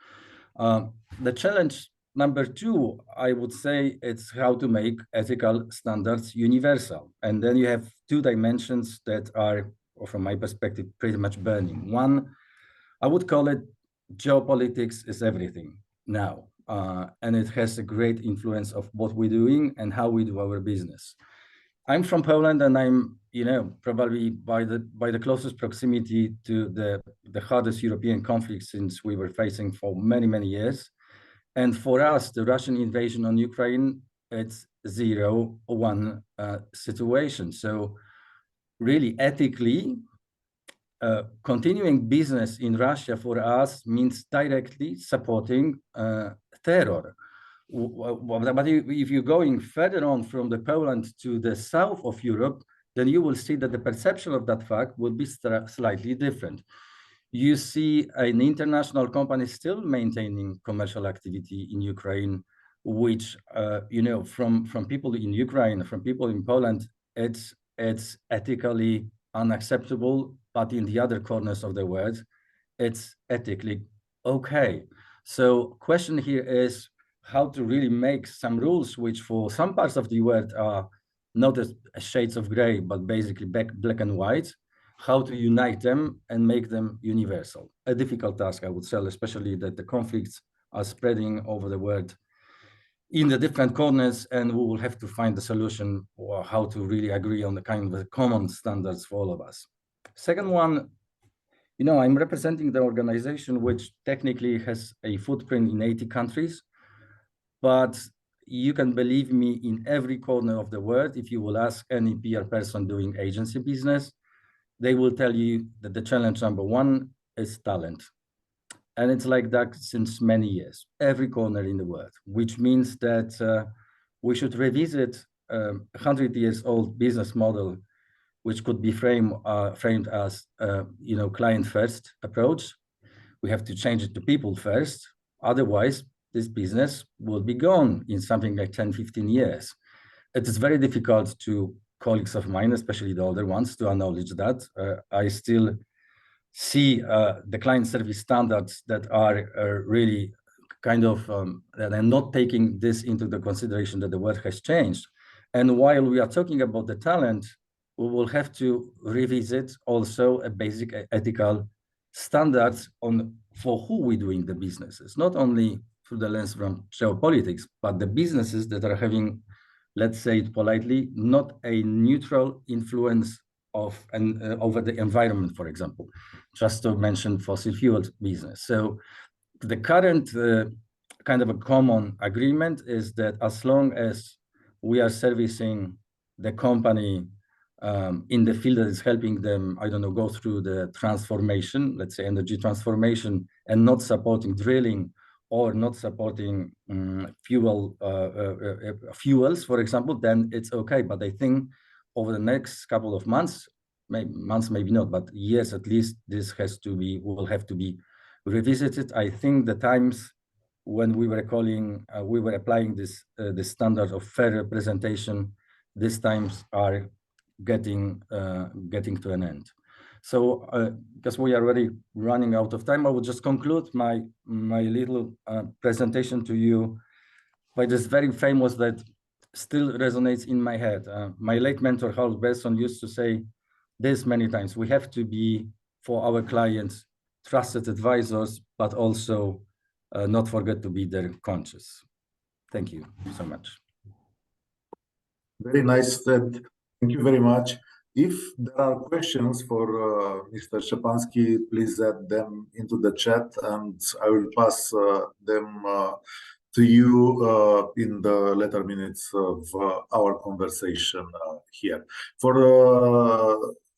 The challenge number two, I would say, it's how to make ethical standards universal. And then you have two dimensions that are, from my perspective, pretty much burning. One, I would call it geopolitics is everything now. And it has a great influence of what we're doing and how we do our business. I'm from Poland, and I'm, you know, probably by the closest proximity to the hardest European conflict since we were facing for many, many years. And for us, the Russian invasion on Ukraine, it's 0-1 situation. So really ethically, continuing business in Russia for us means directly supporting terror. But if you're going further on from the Poland to the south of Europe, then you will see that the perception of that fact will be slightly different. You see an international company still maintaining commercial activity in Ukraine, which, you know, from people in Ukraine, from people in Poland, it's ethically unacceptable, but in the other corners of the world, it's ethically okay. So question here is how to really make some rules which for some parts of the world are not as shades of gray, but basically black and white, how to unite them and make them universal. A difficult task, I would say, especially that the conflicts are spreading over the world in the different corners, and we will have to find the solution or how to really agree on the kind of common standards for all of us. Second one, you know, I'm representing the organization which technically has a footprint in 80 countries, but you can believe me, in every corner of the world, if you will ask any PR person doing agency business, they will tell you that the challenge number one is talent. And it's like that since many years, every corner in the world, which means that we should revisit a 100 years old business model which could be framed as client first approach. We have to change it to people first. Otherwise, this business will be gone in something like 10, 15 years. It is very difficult to colleagues of mine, especially the older ones, to acknowledge that. I still see the client service standards that are really kind of, that are not taking this into the consideration that the world has changed. And while we are talking about the talent, we will have to revisit also a basic ethical standards for who we're doing the businesses, not only through the lens from geopolitics, but the businesses that are having, let's say it politely, not a neutral influence over the environment, for example, just to mention fossil fuel business. So the current kind of a common agreement is that as long as we are servicing the company in the field that is helping them, I don't know, go through the transformation, let's say energy transformation, and not supporting drilling or not supporting fuels, for example, then it's okay. But I think over the next couple of months, maybe not, but years at least, this will have to be revisited. I think the times when we were applying this the standard of fair representation, these times are getting to an end. So because we are already running out of time, I will just conclude my little presentation to you by this very famous that still resonates in my head. My late mentor, Harold Besson, used to say this many times: we have to be, for our clients, trusted advisors, but also not forget to be their conscious. Thank you so much. Very nice said. Thank you very much. If there are questions for Mr. Szczepański, please add them into the chat, and I will pass them to you in the later minutes of our conversation here. For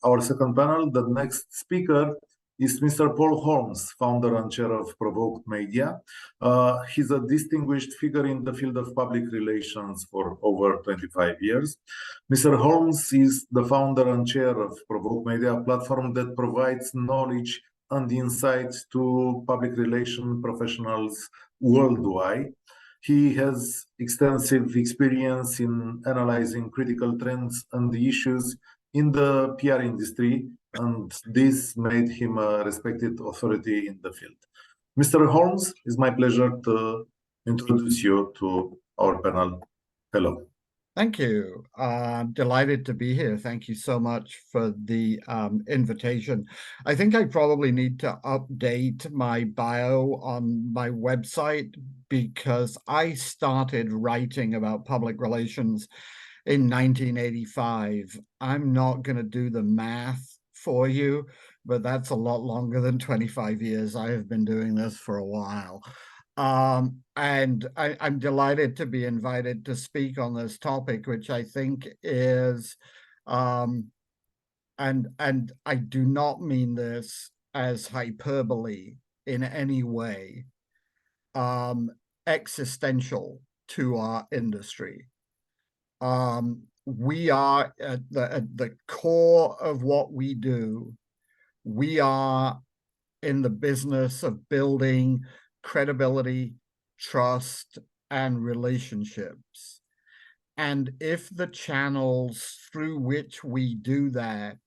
our second panel, the next speaker is Mr. Paul Holmes, founder and chair of Provoked Media. He's a distinguished figure in the field of public relations for over 25 years. Mr. Holmes is the founder and chair of Provoked Media, a platform that provides knowledge and insights to public relation professionals worldwide. He has extensive experience in analyzing critical trends and issues in the PR industry, and this made him a respected authority in the field. Mr. Holmes, it's my pleasure to introduce you to our panel. Hello. Thank you. I'm delighted to be here. Thank you so much for the invitation. I think I probably need to update my bio on my website because I started writing about public relations in 1985. I'm not going to do the math for you, but that's a lot longer than 25 years. I have been doing this for a while. And I'm delighted to be invited to speak on this topic, which I think is, and I do not mean this as hyperbole in any way, existential to our industry. We are at the core of what we do. We are in the business of building credibility, trust, and relationships. And if the channels through which we do that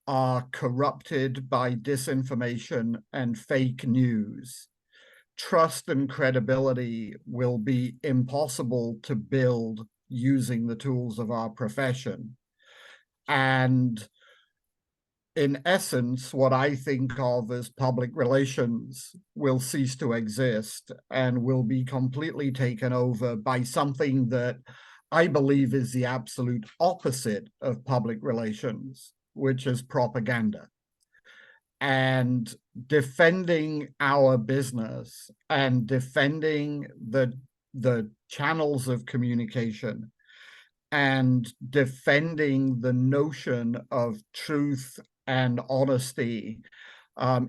are corrupted by disinformation and fake news, trust and credibility will be impossible to build using the tools of our profession. And in essence, what I think of as public relations will cease to exist and will be completely taken over by something that I believe is the absolute opposite of public relations, which is propaganda. And defending our business and defending the channels of communication and defending the notion of truth and honesty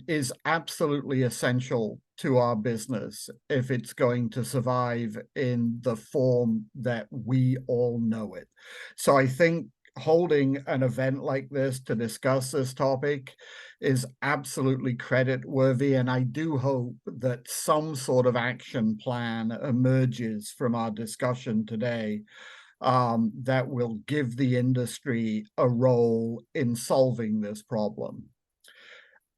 is absolutely essential to our business if it's going to survive in the form that we all know it. So I think holding an event like this to discuss this topic is absolutely credit-worthy, and I do hope that some sort of action plan emerges from our discussion today that will give the industry a role in solving this problem.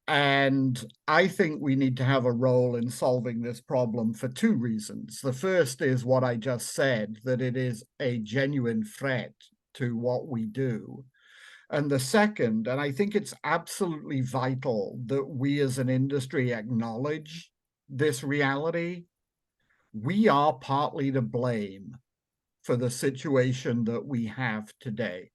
And I think we need to have a role in solving this problem for two reasons. The first is what I just said, that it is a genuine threat to what we do. And the second, and I think it's absolutely vital that we as an industry acknowledge this reality, we are partly to blame for the situation that we have today.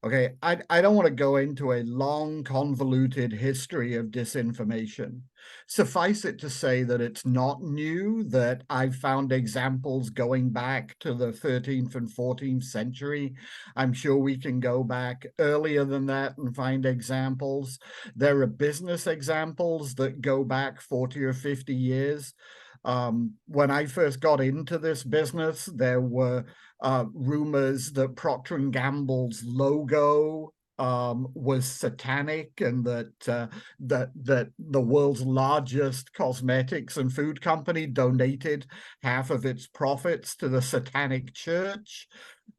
Okay, I don't want to go into a long, convoluted history of disinformation. Suffice it to say that it's not new, that I've found examples going back to the 13th and 14th century. I'm sure we can go back earlier than that and find examples. There are business examples that go back 40 or 50 years. When I first got into this business, there were rumors that Procter & Gamble's logo was satanic, and that the world's largest cosmetics and food company donated half of its profits to the satanic church.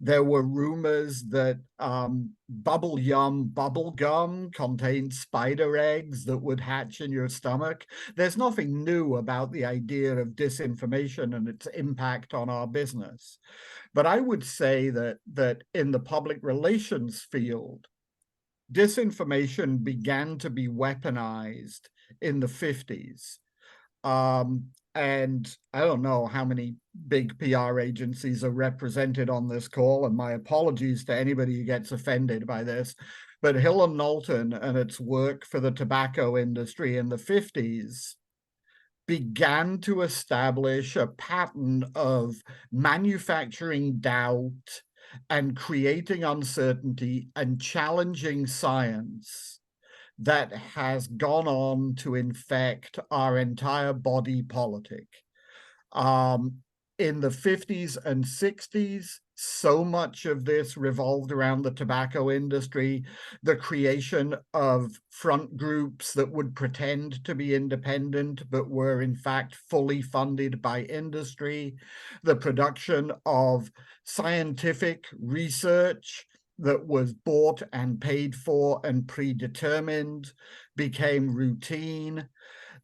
There were rumors that Bubble Yum bubble gum contained spider eggs that would hatch in your stomach. There's nothing new about the idea of disinformation and its impact on our business. But I would say that in the public relations field, disinformation began to be weaponized in the 50s. And I don't know how many big PR agencies are represented on this call, and my apologies to anybody who gets offended by this, but Hill and Knowlton and its work for the tobacco industry in the 50s began to establish a pattern of manufacturing doubt and creating uncertainty and challenging science that has gone on to infect our entire body politic. In the 50s and 60s, so much of this revolved around the tobacco industry, the creation of front groups that would pretend to be independent, but were in fact fully funded by industry, the production of scientific research that was bought and paid for and predetermined became routine.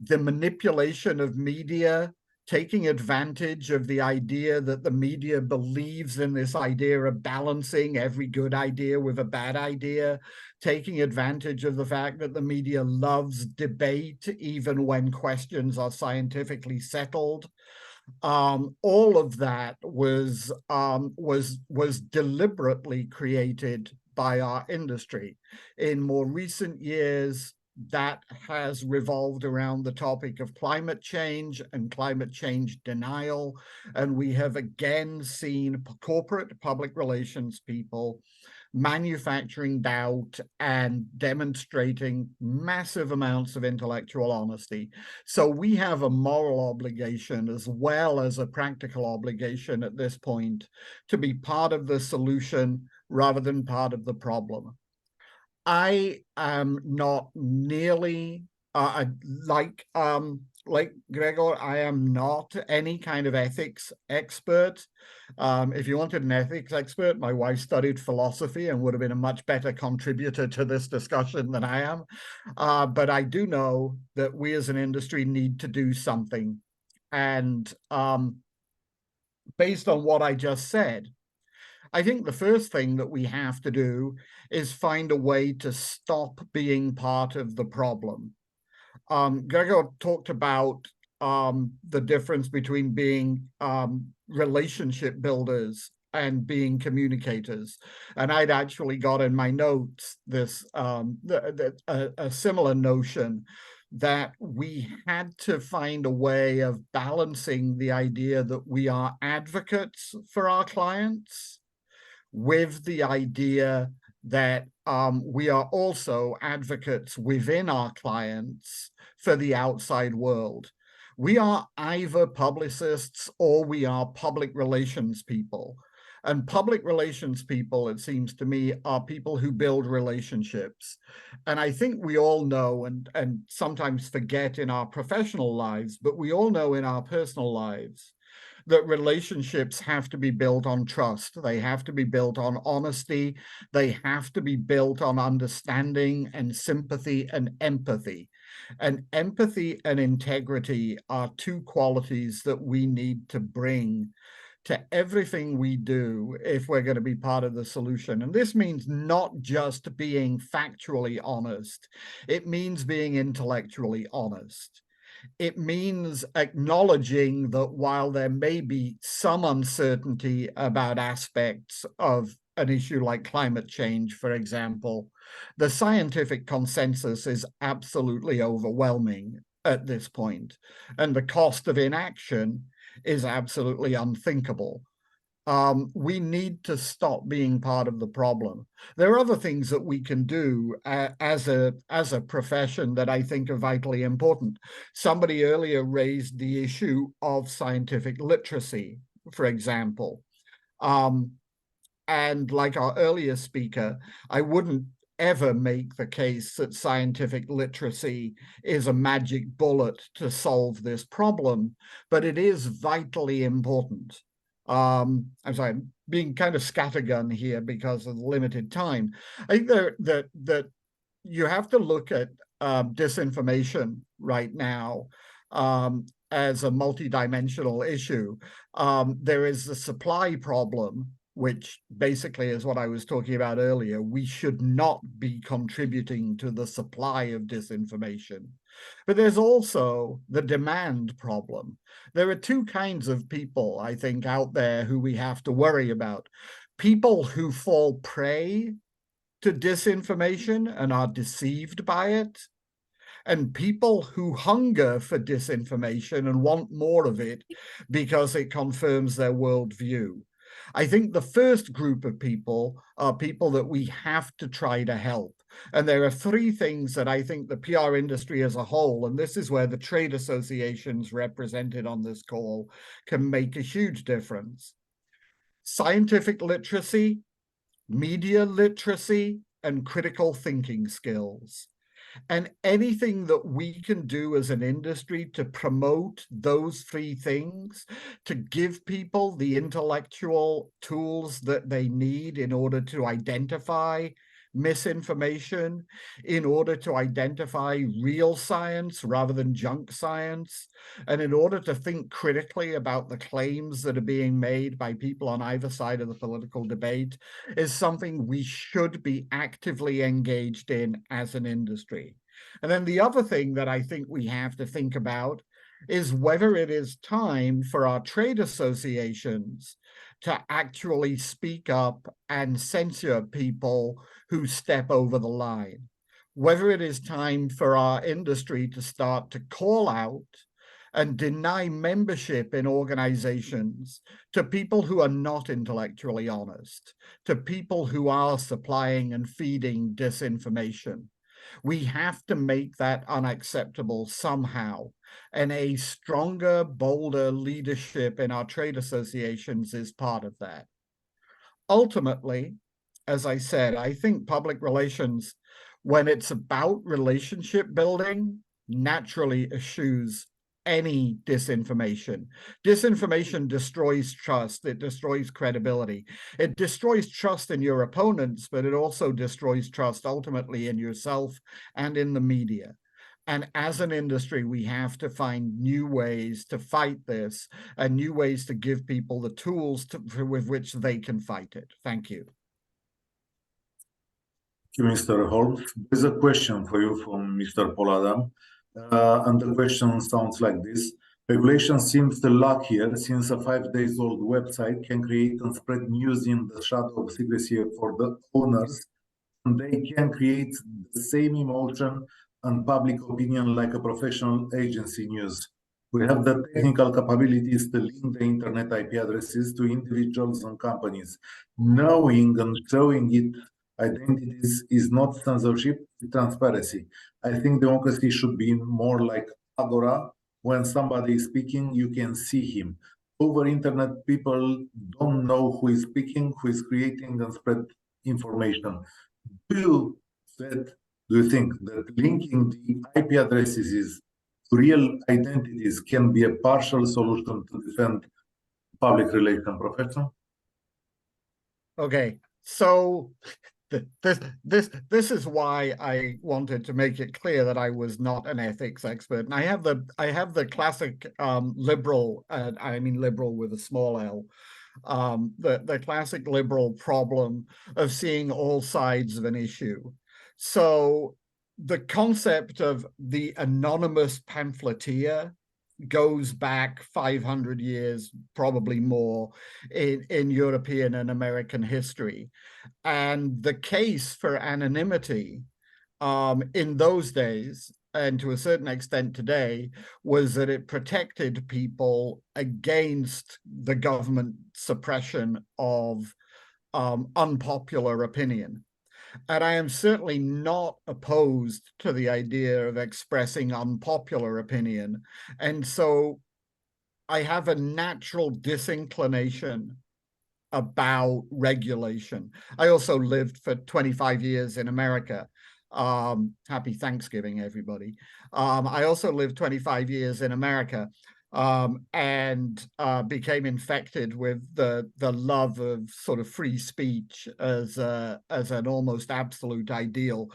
The manipulation of media, taking advantage of the idea that the media believes in this idea of balancing every good idea with a bad idea, taking advantage of the fact that the media loves debate even when questions are scientifically settled. All of that was deliberately created by our industry. In more recent years, that has revolved around the topic of climate change and climate change denial. And we have again seen corporate public relations people manufacturing doubt and demonstrating massive amounts of intellectual honesty. So we have a moral obligation as well as a practical obligation at this point to be part of the solution rather than part of the problem. I am not nearly like Gregor, I am not any kind of ethics expert. If you wanted an ethics expert, my wife studied philosophy and would have been a much better contributor to this discussion than I am. But I do know that we as an industry need to do something. And based on what I just said, I think the first thing that we have to do is find a way to stop being part of the problem. Gregor talked about the difference between being relationship builders and being communicators. And I'd actually got in my notes this a similar notion that we had to find a way of balancing the idea that we are advocates for our clients with the idea that we are also advocates within our clients for the outside world. We are either publicists or we are public relations people. And public relations people, it seems to me, are people who build relationships. And I think we all know, and sometimes forget in our professional lives, but we all know in our personal lives, that relationships have to be built on trust. They have to be built on honesty. They have to be built on understanding and sympathy and empathy. And empathy and integrity are two qualities that we need to bring to everything we do if we're going to be part of the solution. And this means not just being factually honest. It means being intellectually honest. It means acknowledging that while there may be some uncertainty about aspects of an issue like climate change, for example, the scientific consensus is absolutely overwhelming at this point, and the cost of inaction is absolutely unthinkable. We need to stop being part of the problem. There are other things that we can do as a profession that I think are vitally important. Somebody earlier raised the issue of scientific literacy, for example. And like our earlier speaker, I wouldn't ever make the case that scientific literacy is a magic bullet to solve this problem, but it is vitally important. I'm sorry, I'm being kind of scattergun here because of the limited time. I think that you have to look at disinformation right now as a multidimensional issue. There is the supply problem, which basically is what I was talking about earlier. We should not be contributing to the supply of disinformation. But there's also the demand problem. There are two kinds of people, I think, out there who we have to worry about. People who fall prey to disinformation and are deceived by it, and people who hunger for disinformation and want more of it because it confirms their worldview. I think the first group of people are people that we have to try to help. And there are three things that I think the PR industry as a whole, and this is where the trade associations represented on this call, can make a huge difference. Scientific literacy, media literacy, and critical thinking skills. And anything that we can do as an industry to promote those three things, to give people the intellectual tools that they need in order to identify misinformation, in order to identify real science rather than junk science, and in order to think critically about the claims that are being made by people on either side of the political debate, is something we should be actively engaged in as an industry. And then the other thing that I think we have to think about is whether it is time for our trade associations to actually speak up and censor people who step over the line. Whether it is time for our industry to start to call out and deny membership in organizations to people who are not intellectually honest, to people who are supplying and feeding disinformation. We have to make that unacceptable somehow. And a stronger, bolder leadership in our trade associations is part of that. Ultimately, as I said, I think public relations, when it's about relationship building, naturally eschews any disinformation. Disinformation destroys trust. It destroys credibility. It destroys trust in your opponents, but it also destroys trust ultimately in yourself and in the media. And as an industry, we have to find new ways to fight this and new ways to give people the tools with which they can fight it. Thank you. Thank you, Mr. Holmes. There's a question for you from Mr. Paul Adam. And the question sounds like this. Regulation seems to lack here, since a 5-day-old website can create and spread news in the shadow of secrecy for the owners, and they can create the same emotion and public opinion like a professional agency news. We have the technical capabilities to link the internet IP addresses to individuals and companies. Knowing and showing it identities is not censorship, it's transparency. I think democracy should be more like Agora. When somebody is speaking, you can see him. over internet, people don't know who is speaking, who is creating and spread information. Do you think that linking the IP addresses to real identities can be a partial solution to defend public relation profession? Okay, so this is why I wanted to make it clear that I was not an ethics expert, and I have the classic liberal, I mean liberal with a small L, the classic liberal problem of seeing all sides of an issue. So the concept of the anonymous pamphleteer goes back 500 years, probably more, in European and American history. And the case for anonymity in those days, and to a certain extent today, was that it protected people against the government suppression of unpopular opinion. And I am certainly not opposed to the idea of expressing unpopular opinion. And so I have a natural disinclination about regulation. I also lived for 25 years in America. Happy Thanksgiving, everybody. I also lived 25 years in America. And became infected with the love of sort of free speech as an almost absolute ideal,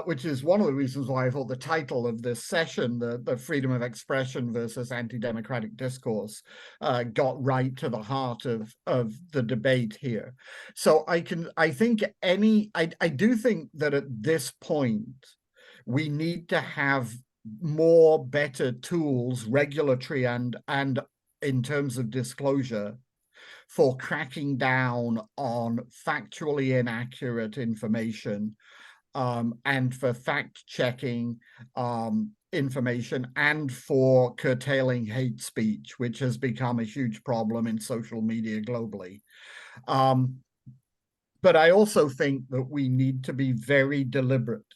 which is one of the reasons why I thought the title of this session, the freedom of expression versus anti-democratic discourse, got right to the heart of the debate here. So I do think that at this point we need to have more better tools, regulatory and in terms of disclosure, for cracking down on factually inaccurate information, and for fact-checking information, and for curtailing hate speech, which has become a huge problem in social media globally. But I also think that we need to be very deliberate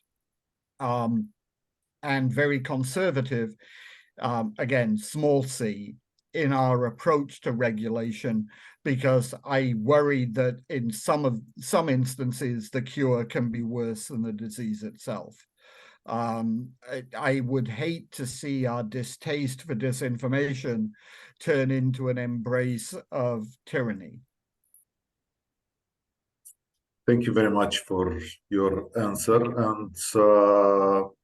and very conservative, again, small c, in our approach to regulation, because I worry that in some instances, the cure can be worse than the disease itself. I would hate to see our distaste for disinformation turn into an embrace of tyranny. Thank you very much for your answer. And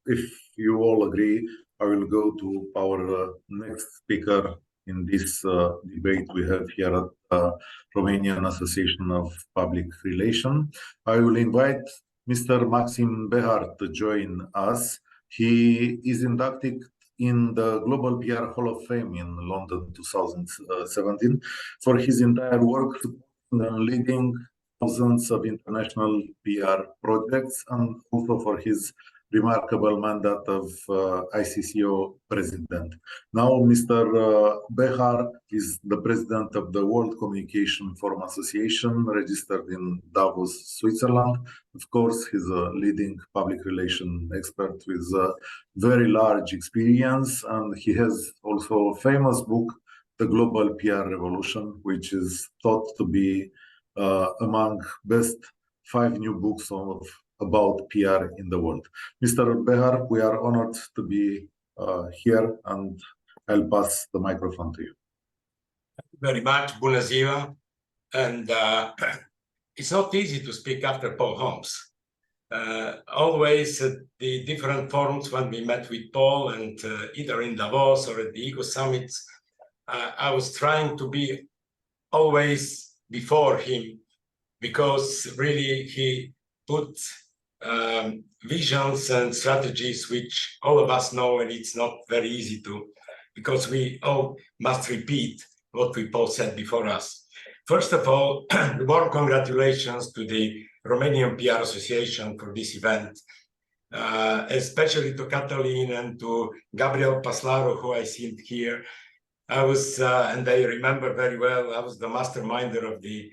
if you all agree, I will go to our next speaker in this debate we have here at the Romanian Association of Public Relations. I will invite Mr. Maxim Behar to join us. He is inducted in the Global PR Hall of Fame in London 2017 for his entire work on leading thousands of international PR projects, and also for his remarkable mandate of ICCO president. Now, Mr. Behar is the president of the World Communication Forum Association, registered in Davos, Switzerland. Of course, he's a leading public relation expert with a very large experience, and he has also a famous book, The Global PR Revolution, which is thought to be among best 5 new books about PR in the world. Mr. Behar, we are honored to be here, and I'll pass the microphone to you. Thank you very much. Bună ziua. And it's not easy to speak after Paul Holmes. Always at the different forums when we met with Paul, and either in Davos or at the Ego Summits, I was trying to be always before him, because really he put visions and strategies which all of us know, and it's not very easy to, because we all must repeat what Paul said before us. First of all, warm congratulations to the Romanian PR Association for this event, especially to Catalin and to Gabriel Paslaro, who I see here. I was, and I remember very well, I was the masterminder of the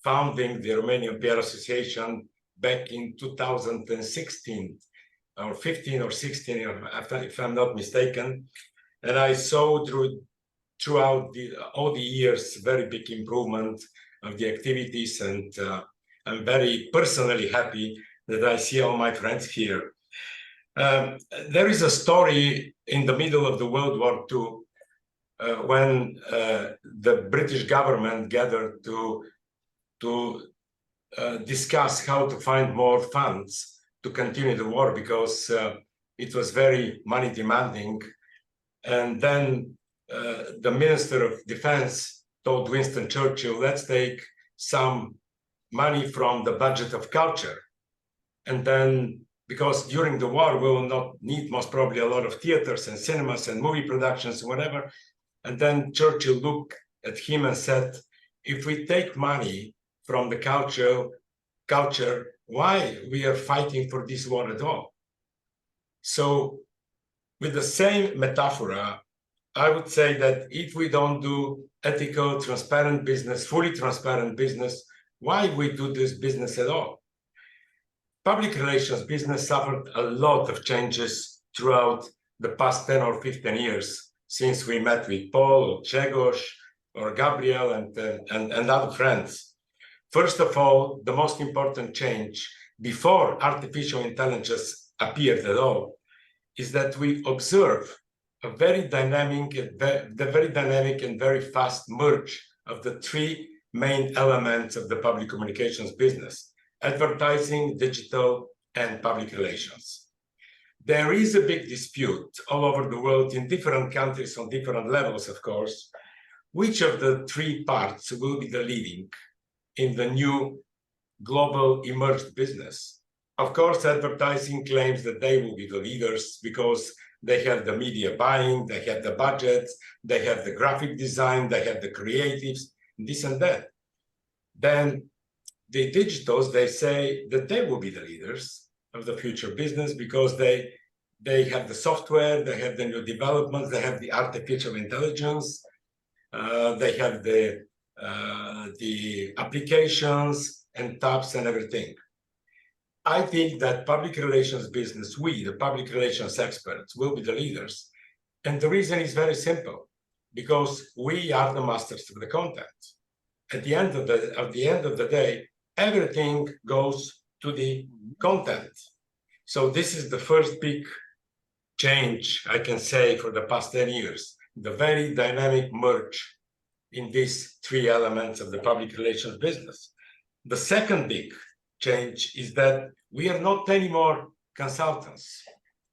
founding the Romanian PR Association back in 2016, or 15 or 16, if I'm not mistaken. And I saw through throughout all the years, very big improvement of the activities, and I'm very personally happy that I see all my friends here. There is a story in the middle of the World War II when the British government gathered to discuss how to find more funds to continue the war, because it was very money demanding. And then the Minister of Defense told Winston Churchill, let's take some money from the budget of culture. And then, because during the war, we will not need most probably a lot of theaters and cinemas and movie productions and whatever. And then Churchill looked at him and said, if we take money from the culture, why we are fighting for this war at all? So with the same metaphor, I would say that if we don't do ethical, transparent business, fully transparent business, why we do this business at all? Public relations business suffered a lot of changes throughout the past 10 or 15 years since we met with Paul or Grzegorz or Gabriel and other friends. First of all, the most important change before artificial intelligence appeared at all is that we observe a very dynamic and very fast merge of the three main elements of the public communications business: advertising, digital, and public relations. There is a big dispute all over the world in different countries on different levels, of course, which of the three parts will be the leading in the new global emerged business. Of course, advertising claims that they will be the leaders because they have the media buying, they have the budgets, they have the graphic design, they have the creatives, this and that. Then the digitals, they say that they will be the leaders of the future business because they have the software, they have the new developments, they have the artificial intelligence, they have the applications and tabs and everything. I think that public relations business, we, the public relations experts, will be the leaders. And the reason is very simple, because we are the masters of the content. At the end of the day, everything goes to the content. So this is the first big change, I can say, for the past 10 years, the very dynamic merge in these three elements of the public relations business. The second big change is that we are not anymore consultants.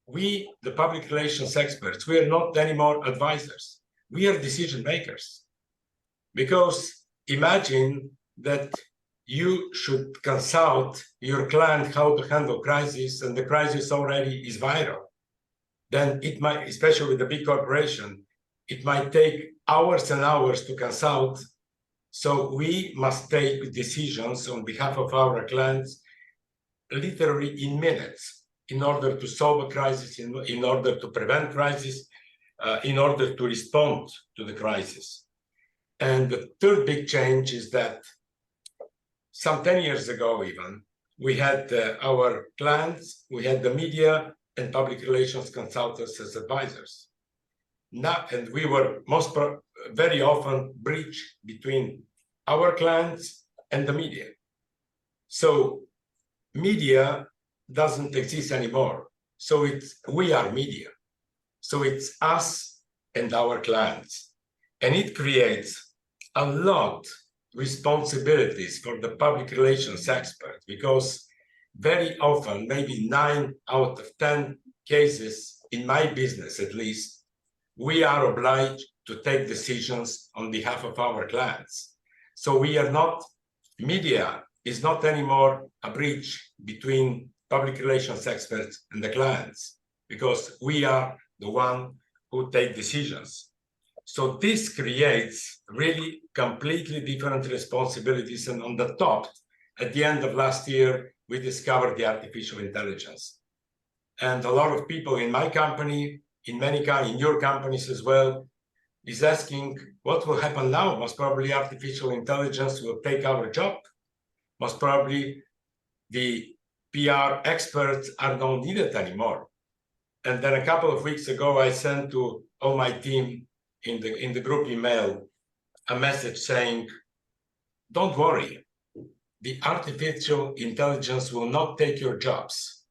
We, the public relations experts, we are not anymore advisors. We are decision makers. Because imagine that you should consult your client how to handle crisis, and the crisis already is viral. Then it might, especially with a big corporation, it might take hours and hours to consult. So we must take decisions on behalf of our clients literally in minutes in order to solve a crisis, in order to prevent crisis, in order to respond to the crisis. And the third big change is that some 10 years ago even, we had our clients, we had the media and public relations consultants as advisors. Now, and we were very often bridge between our clients and the media. So media doesn't exist anymore. So we are media. So it's us and our clients. And it creates a lot of responsibilities for the public relations expert, because very often, maybe 9 out of 10 cases in my business at least, we are obliged to take decisions on behalf of our clients. So we are not, media is not anymore a bridge between public relations experts and the clients, because we are the one who take decisions. So this creates really completely different responsibilities. And on the top, at the end of last year, we discovered the artificial intelligence. And a lot of people in my company, in your companies as well, is asking what will happen now. Most probably artificial intelligence will take our job. Most probably the PR experts are not needed anymore. And then a couple of weeks ago, I sent to all my team in the group email a message saying, don't worry, the artificial intelligence will not take your jobs,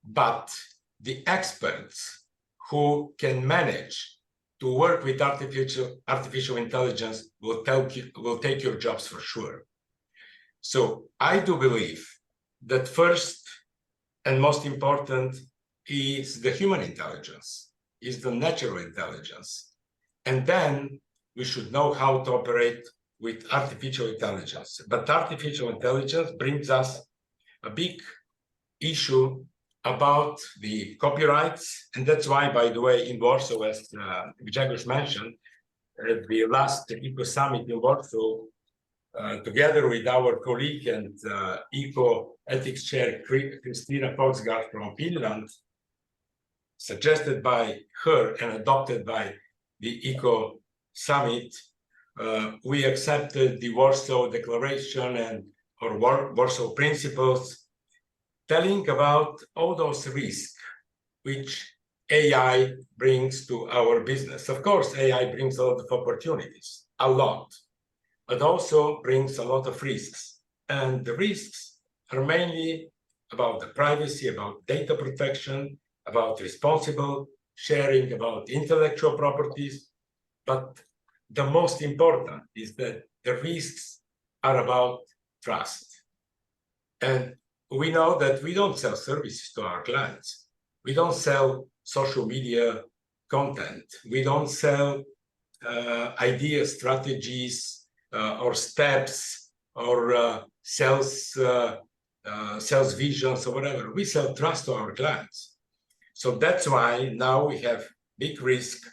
but the experts who can manage to work with artificial intelligence will take your jobs for sure. So I do believe that first and most important is the human intelligence, is the natural intelligence. And then we should know how to operate with artificial intelligence. But artificial intelligence brings us a big issue about the copyrights. And that's why, by the way, in Warsaw, as Grzegorz mentioned, at the last Eco Summit in Warsaw, together with our colleague and Eco Ethics Chair, Kristina Foxgard from Finland, suggested by her and adopted by the Eco Summit, we accepted the Warsaw Declaration or Warsaw Principles, telling about all those risks which AI brings to our business. Of course, AI brings a lot of opportunities, a lot, but also brings a lot of risks. And the risks are mainly about the privacy, about data protection, about responsible sharing, about intellectual properties. But the most important is that the risks are about trust. And we know that we don't sell services to our clients. We don't sell social media content. We don't sell ideas, strategies, or steps, or sales visions, or whatever. We sell trust to our clients. So that's why now we have big risk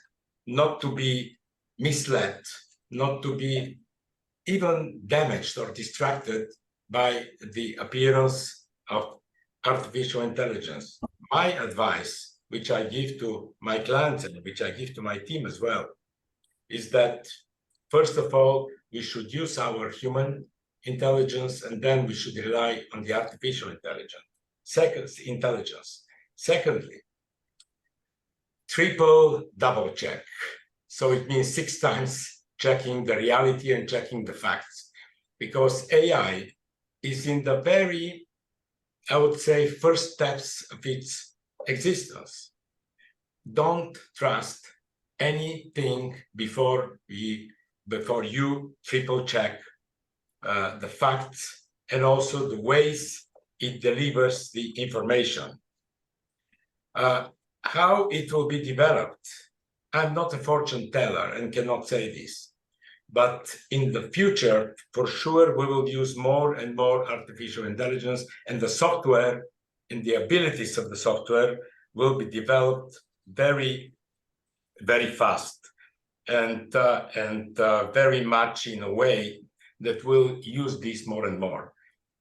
not to be misled, not to be even damaged or distracted by the appearance of artificial intelligence. My advice, which I give to my clients and which I give to my team as well, is that first of all, we should use our human intelligence, and then we should rely on the artificial intelligence. Secondly, double check. So it means 6 times checking the reality and checking the facts, because AI is in the very, I would say, first steps of its existence. Don't trust anything before you triple check the facts and also the ways it delivers the information. How it will be developed, I'm not a fortune teller and cannot say this, but in the future, for sure, we will use more and more artificial intelligence, and the software and the abilities of the software will be developed very, very fast and very much in a way that will use this more and more.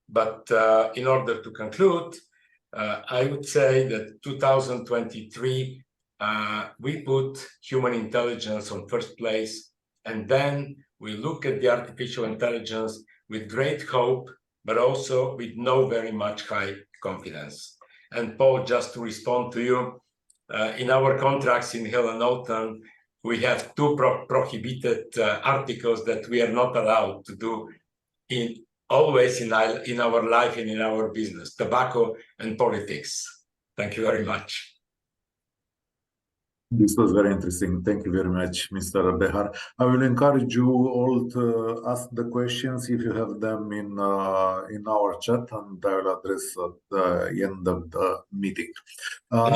But in order to conclude, I would say that 2023, we put human intelligence on first place, and then we look at the artificial intelligence with great hope, but also with no very much high confidence. And Paul, just to respond to you, in our contracts in Hill and Knowlton, we have 2 prohibited articles that we are not allowed to do always in our life and in our business: tobacco and politics. Thank you very much. This was very interesting. Thank you very much, Mr. Behar. I will encourage you all to ask the questions if you have them in our chat, and I will address at the end of the meeting. And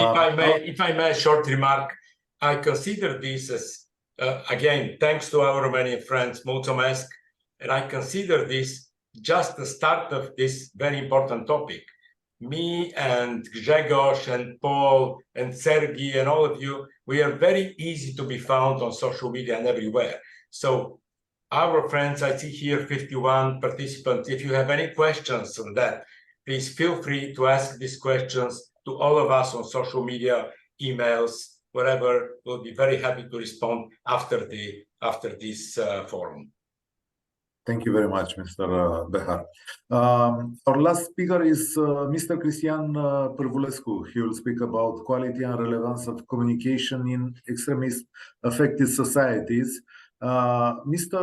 if I may, a short remark, I consider this as, again, thanks to our Romanian friends, mulțumesc, and I consider this just the start of this very important topic. Me and Grzegorz and Paul and Sergey and all of you, we are very easy to be found on social media and everywhere. So our friends, I see here 51 participants. If you have any questions on that, please feel free to ask these questions to all of us on social media, emails, whatever. We'll be very happy to respond after this forum. Thank you very much, Mr. Behar. Our last speaker is Mr. Cristian Pârvulescu. He will speak about quality and relevance of communication in extremist-affected societies. Mr.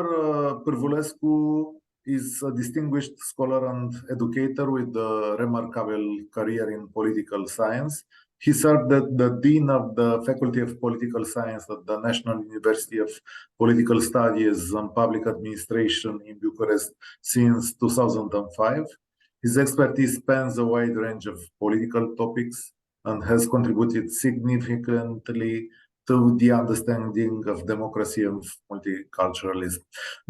Pârvulescu is a distinguished scholar and educator with a remarkable career in political science. He served as the Dean of the Faculty of Political Science at the National University of Political Studies and Public Administration in Bucharest since 2005. His expertise spans a wide range of political topics and has contributed significantly to the understanding of democracy and multiculturalism.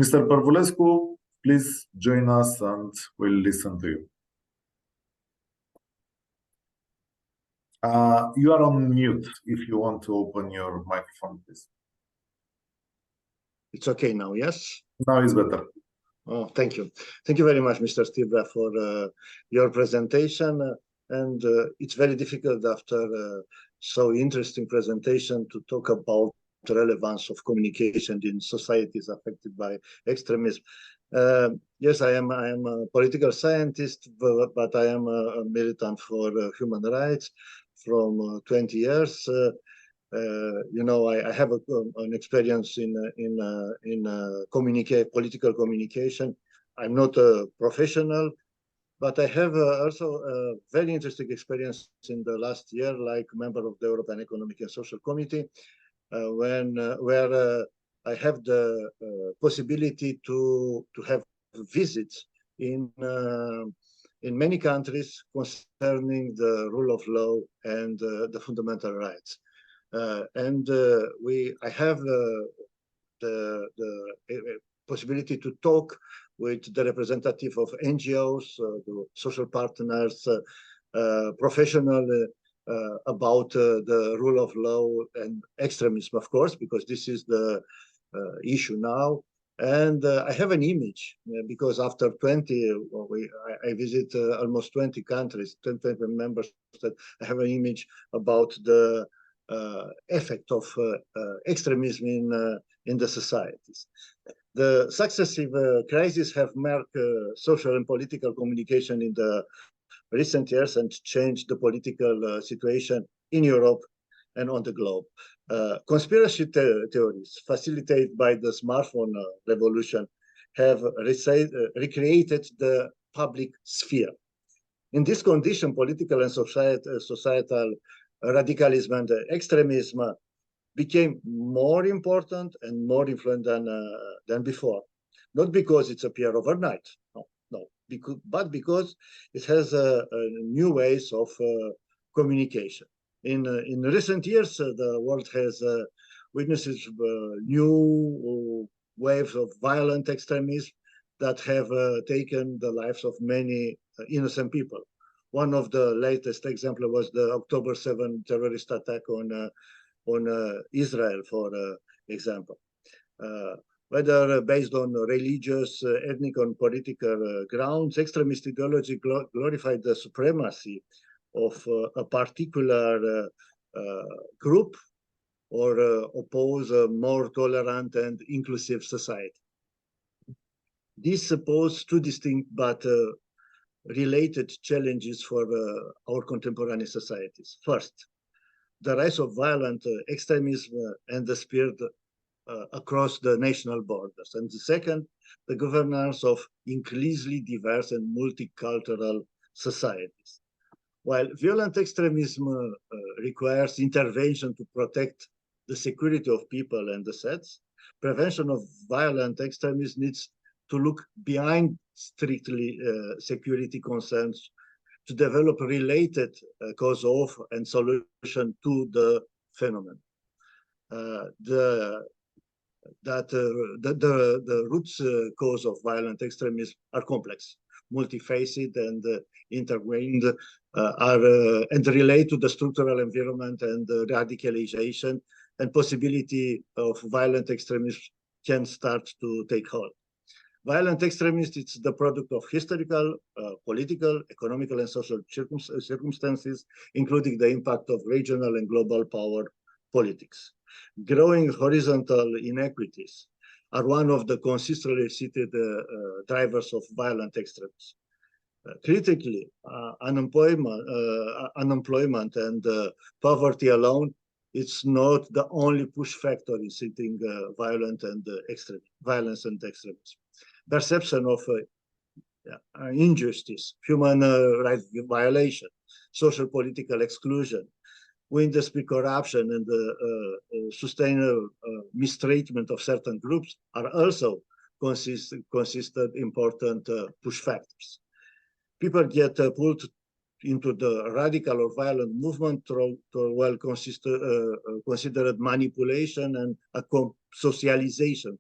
Mr. Pârvulescu, please join us and we'll listen to you. You are on mute if you want to open your microphone, please. It's okay now, yes? Now it's better. Oh, thank you. Thank you very much, Mr. Stibla, for your presentation. And it's very difficult after so interesting presentation to talk about the relevance of communication in societies affected by extremism. Yes, I am a political scientist, but I am a militant for human rights from 20 years. You know, I have an experience in political communication. I'm not a professional, but I have also a very interesting experience in the last year, like member of the European Economic and Social Committee, where I have the possibility to have visits in many countries concerning the rule of law and the fundamental rights. I have the possibility to talk with the representative of NGOs, the social partners, professional about the rule of law and extremism, of course, because this is the issue now. And I have an image because after 20, I visit almost 20 countries, 20 members. I have an image about the effect of extremism in the societies. The successive crises have marked social and political communication in the recent years and changed the political situation in Europe and on the globe. Conspiracy theories facilitated by the smartphone revolution have recreated the public sphere. In this condition, political and societal radicalism and extremism became more important and more influent than before. Not because it's appeared overnight, no, but because it has new ways of communication. In recent years, the world has witnessed new waves of violent extremism that have taken the lives of many innocent people. One of the latest examples was the October 7 terrorist attack on Israel, for example. Whether based on religious, ethnic, or political grounds, extremist ideology glorified the supremacy of a particular group or oppose a more tolerant and inclusive society. This poses two distinct but related challenges for our contemporary societies. First, the rise of violent extremism and the spread across the national borders. And the second, the governance of increasingly diverse and multicultural societies. While violent extremism requires intervention to protect the security of people and assets, prevention of violent extremism needs to look behind strictly security concerns to develop related cause of and solution to the phenomenon. The roots cause of violent extremism are complex, multifaceted, and intertwined, and relate to the structural environment and radicalization and possibility of violent extremism can start to take hold. Violent extremism is the product of historical, political, economical, and social circumstances, including the impact of regional and global power politics. Growing horizontal inequities, are one of the consistently cited drivers of violent extremism. Critically, unemployment and poverty alone, it's not the only push factor in inciting violence and extremism. Perception of injustice, human rights violation, social political exclusion, industry corruption, and sustained mistreatment of certain groups are also consistent important push factors. People get pulled into the radical or violent movement through considered manipulation and socialization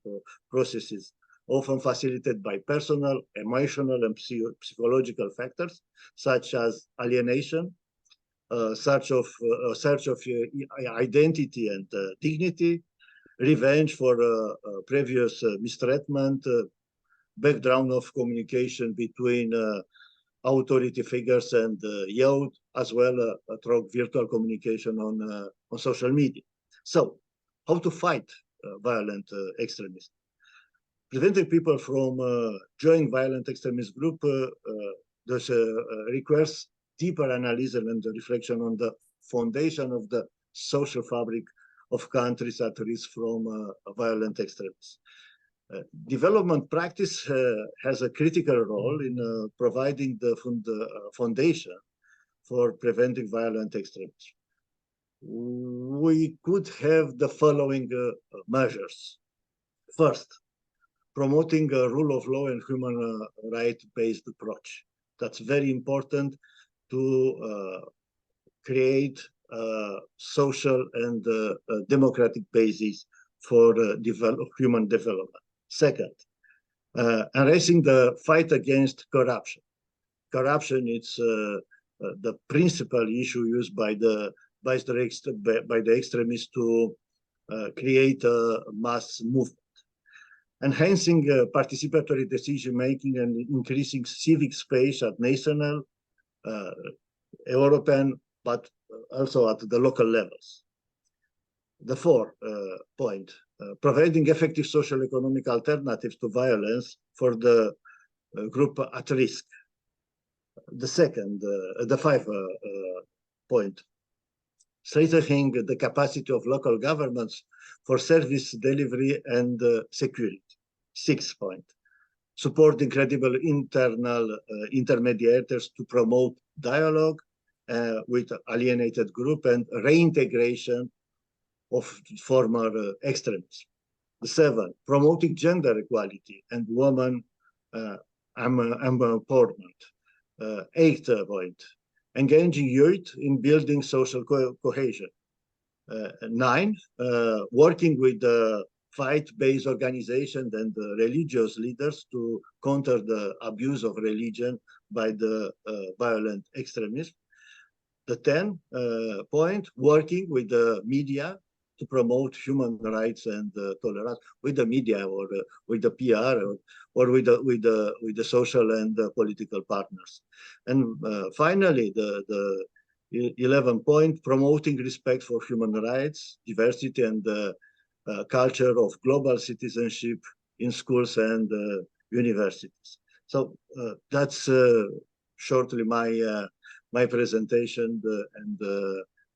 processes, often facilitated by personal, emotional, and psychological factors, such as alienation, search of identity and dignity, revenge for previous mistreatment, background of communication between authority figures and youth, as well through virtual communication on social media. So, how to fight violent extremism? Preventing people from joining violent extremist group requires deeper analysis and reflection on the foundation of the social fabric of countries at risk from violent extremism. Development practice has a critical role in providing the foundation for preventing violent extremism. We could have the following measures. First, promoting a rule of law and human right-based approach. That's very important to create social and democratic basis for human development. Second, enhancing the fight against corruption. Corruption is the principal issue used by the extremists to create a mass movement. Enhancing participatory decision-making and increasing civic space at national, European, but also at the local levels. The fourth point, providing effective social economic alternatives to violence for the group at risk. The second, the fifth point, strengthening the capacity of local governments for service delivery and security. Sixth point, supporting credible internal intermediators to promote dialogue with alienated group and reintegration of former extremists. The seventh, promoting gender equality and women empowerment. Eighth point, engaging youth in building social cohesion. Nine, working with the faith-based organizations and religious leaders to counter the abuse of religion by the violent extremists. The 10 point, working with the media to promote human rights and tolerance with the media or with the PR or with the social and political partners. And finally, the 11 point, promoting respect for human rights, diversity, and culture of global citizenship in schools and universities. So that's shortly my presentation, and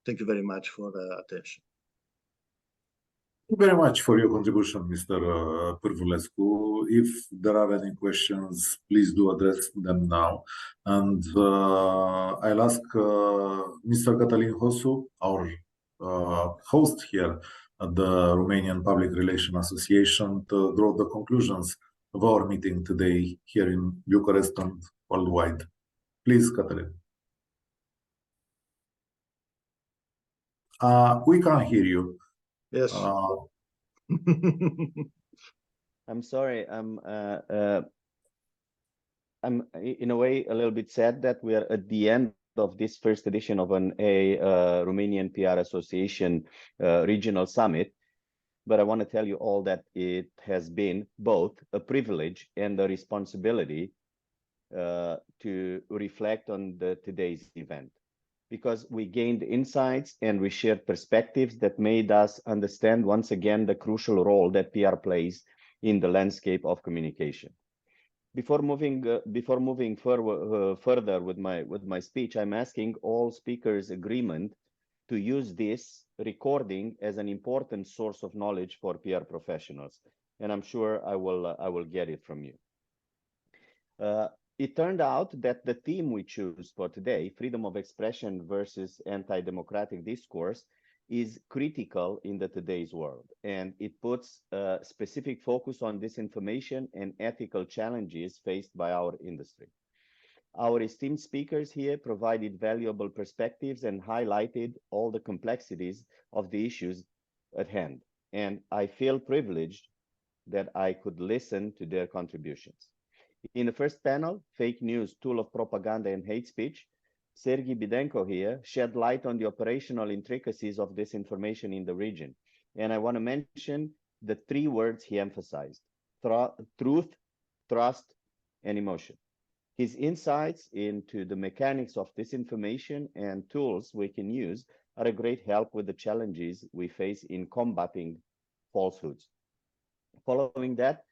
thank you very much for the attention. Thank you very much for your contribution, Mr. Pârvulescu. If there are any questions, please do address them now. And I'll ask Mr. Cătălin Hosu, our host here at the Romanian Public Relations Association, to draw the conclusions of our meeting today here in Bucharest and worldwide. Please, Cătălin. We can't hear you. Yes. I'm sorry. I'm in a way a little bit sad that we are at the end of this first edition of a Romanian PR Association regional summit. But I want to tell you all that it has been both a privilege and a responsibility to reflect on today's event, because we gained insights and we shared perspectives that made us understand once again the crucial role that PR plays in the landscape of communication. Before moving further with my speech, I'm asking all speakers agreement to use this recording as an important source of knowledge for PR professionals, and I'm sure I will get it from you. It turned out that the theme we choose for today, freedom of expression versus anti-democratic discourse, is critical in today's world, and it puts a specific focus on disinformation and ethical challenges faced by our industry. Our esteemed speakers here provided valuable perspectives and highlighted all the complexities of the issues at hand, and I feel privileged that I could listen to their contributions. In the first panel, Fake News, Tool of Propaganda and Hate Speech, Sergei Bidenko here shed light on the operational intricacies of disinformation in the region. And I want to mention the three words he emphasized: truth, trust, and emotion. His insights into the mechanics of disinformation and tools we can use are a great help with the challenges we face in combating falsehoods. Following that,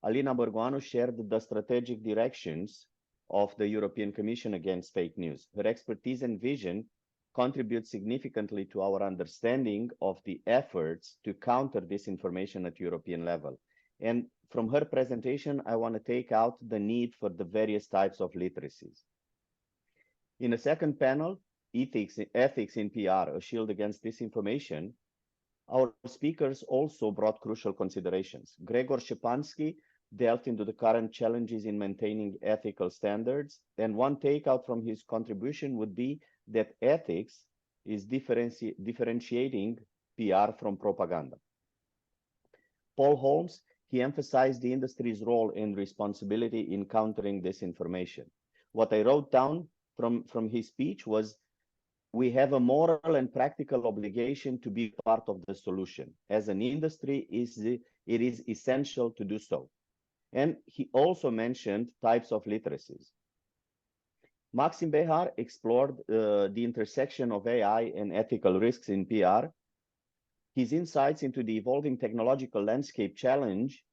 Alina Borgoanu shared the strategic directions of the European Commission against fake news. Her expertise and vision contribute significantly to our understanding of the efforts to counter disinformation at European level. And from her presentation, I want to take out the need for the various types of literacies. In the second panel, Ethics in PR, a shield against disinformation, our speakers also brought crucial considerations. Gregor Szczepański delved into the current challenges in maintaining ethical standards, and one takeout from his contribution would be that ethics is differentiating PR from propaganda. Paul Holmes, he emphasized the industry's role and responsibility in countering disinformation. What I wrote down from his speech was, we have a moral and practical obligation to be part of the solution. As an industry, it is essential to do so. And he also mentioned types of literacies. Maxim Behar explored the intersection of AI and ethical risks in PR. His insights into the evolving technological landscape challenge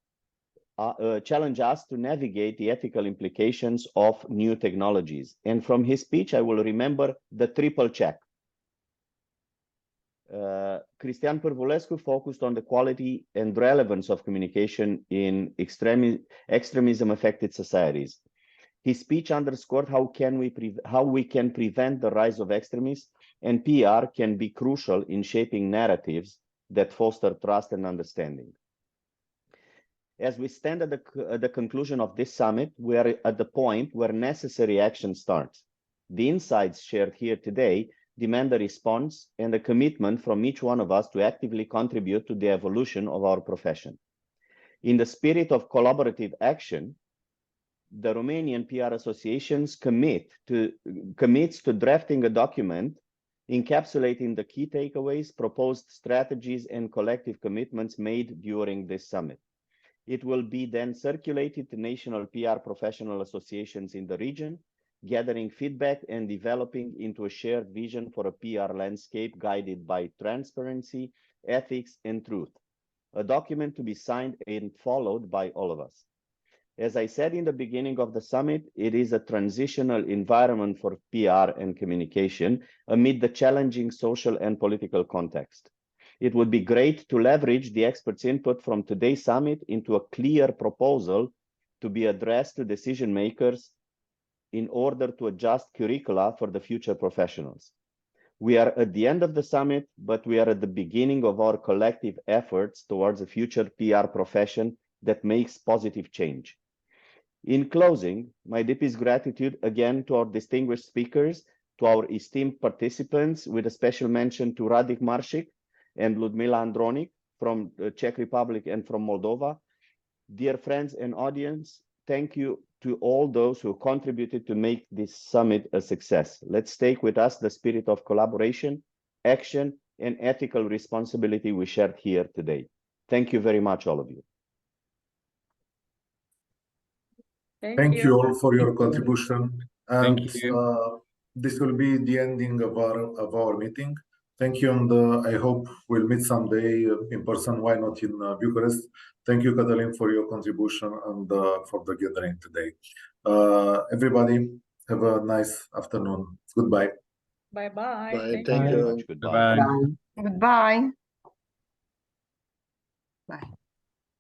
us to navigate the ethical implications of new technologies. And from his speech, I will remember the triple check. Cristian Pârvulescu focused on the quality and relevance of communication in extremism-affected societies. His speech underscored how we can prevent the rise of extremists, and PR can be crucial in shaping narratives that foster trust and understanding. As we stand at the conclusion of this summit, we are at the point where necessary action starts. The insights shared here today demand a response and a commitment from each one of us to actively contribute to the evolution of our profession. In the spirit of collaborative action, the Romanian PR associations commits to drafting a document encapsulating the key takeaways, proposed strategies, and collective commitments made during this summit. It will be then circulated to national PR professional associations in the region, gathering feedback and developing into a shared vision for a PR landscape guided by transparency, ethics, and truth. A document to be signed and followed by all of us. As I said in the beginning of the summit, it is a transitional environment for PR and communication amid the challenging social and political context. It would be great to leverage the experts' input from today's summit into a clear proposal to be addressed to decision makers in order to adjust curricula for the future professionals. We are at the end of the summit, but we are at the beginning of our collective efforts towards a future PR profession that makes positive change. In closing, my deepest gratitude again to our distinguished speakers, to our esteemed participants, with a special mention to Radik Maršik and Ludmila Andronik from the Czech Republic and from Moldova. Dear friends and audience, thank you to all those who contributed to make this summit a success. Let's take with us the spirit of collaboration, action, and ethical responsibility we shared here today. Thank you very much, all of you. Thank you all for your contribution. And Thank you. this will be the ending of our meeting. Thank you, and I hope we'll meet someday in person. Why not in Bucharest? Thank you, Cătălin, for your contribution and for the gathering today. Everybody, have a nice afternoon. Goodbye. Bye-bye. Bye. Thank Thank you. you. Goodbye. Bye-bye. Goodbye. Bye.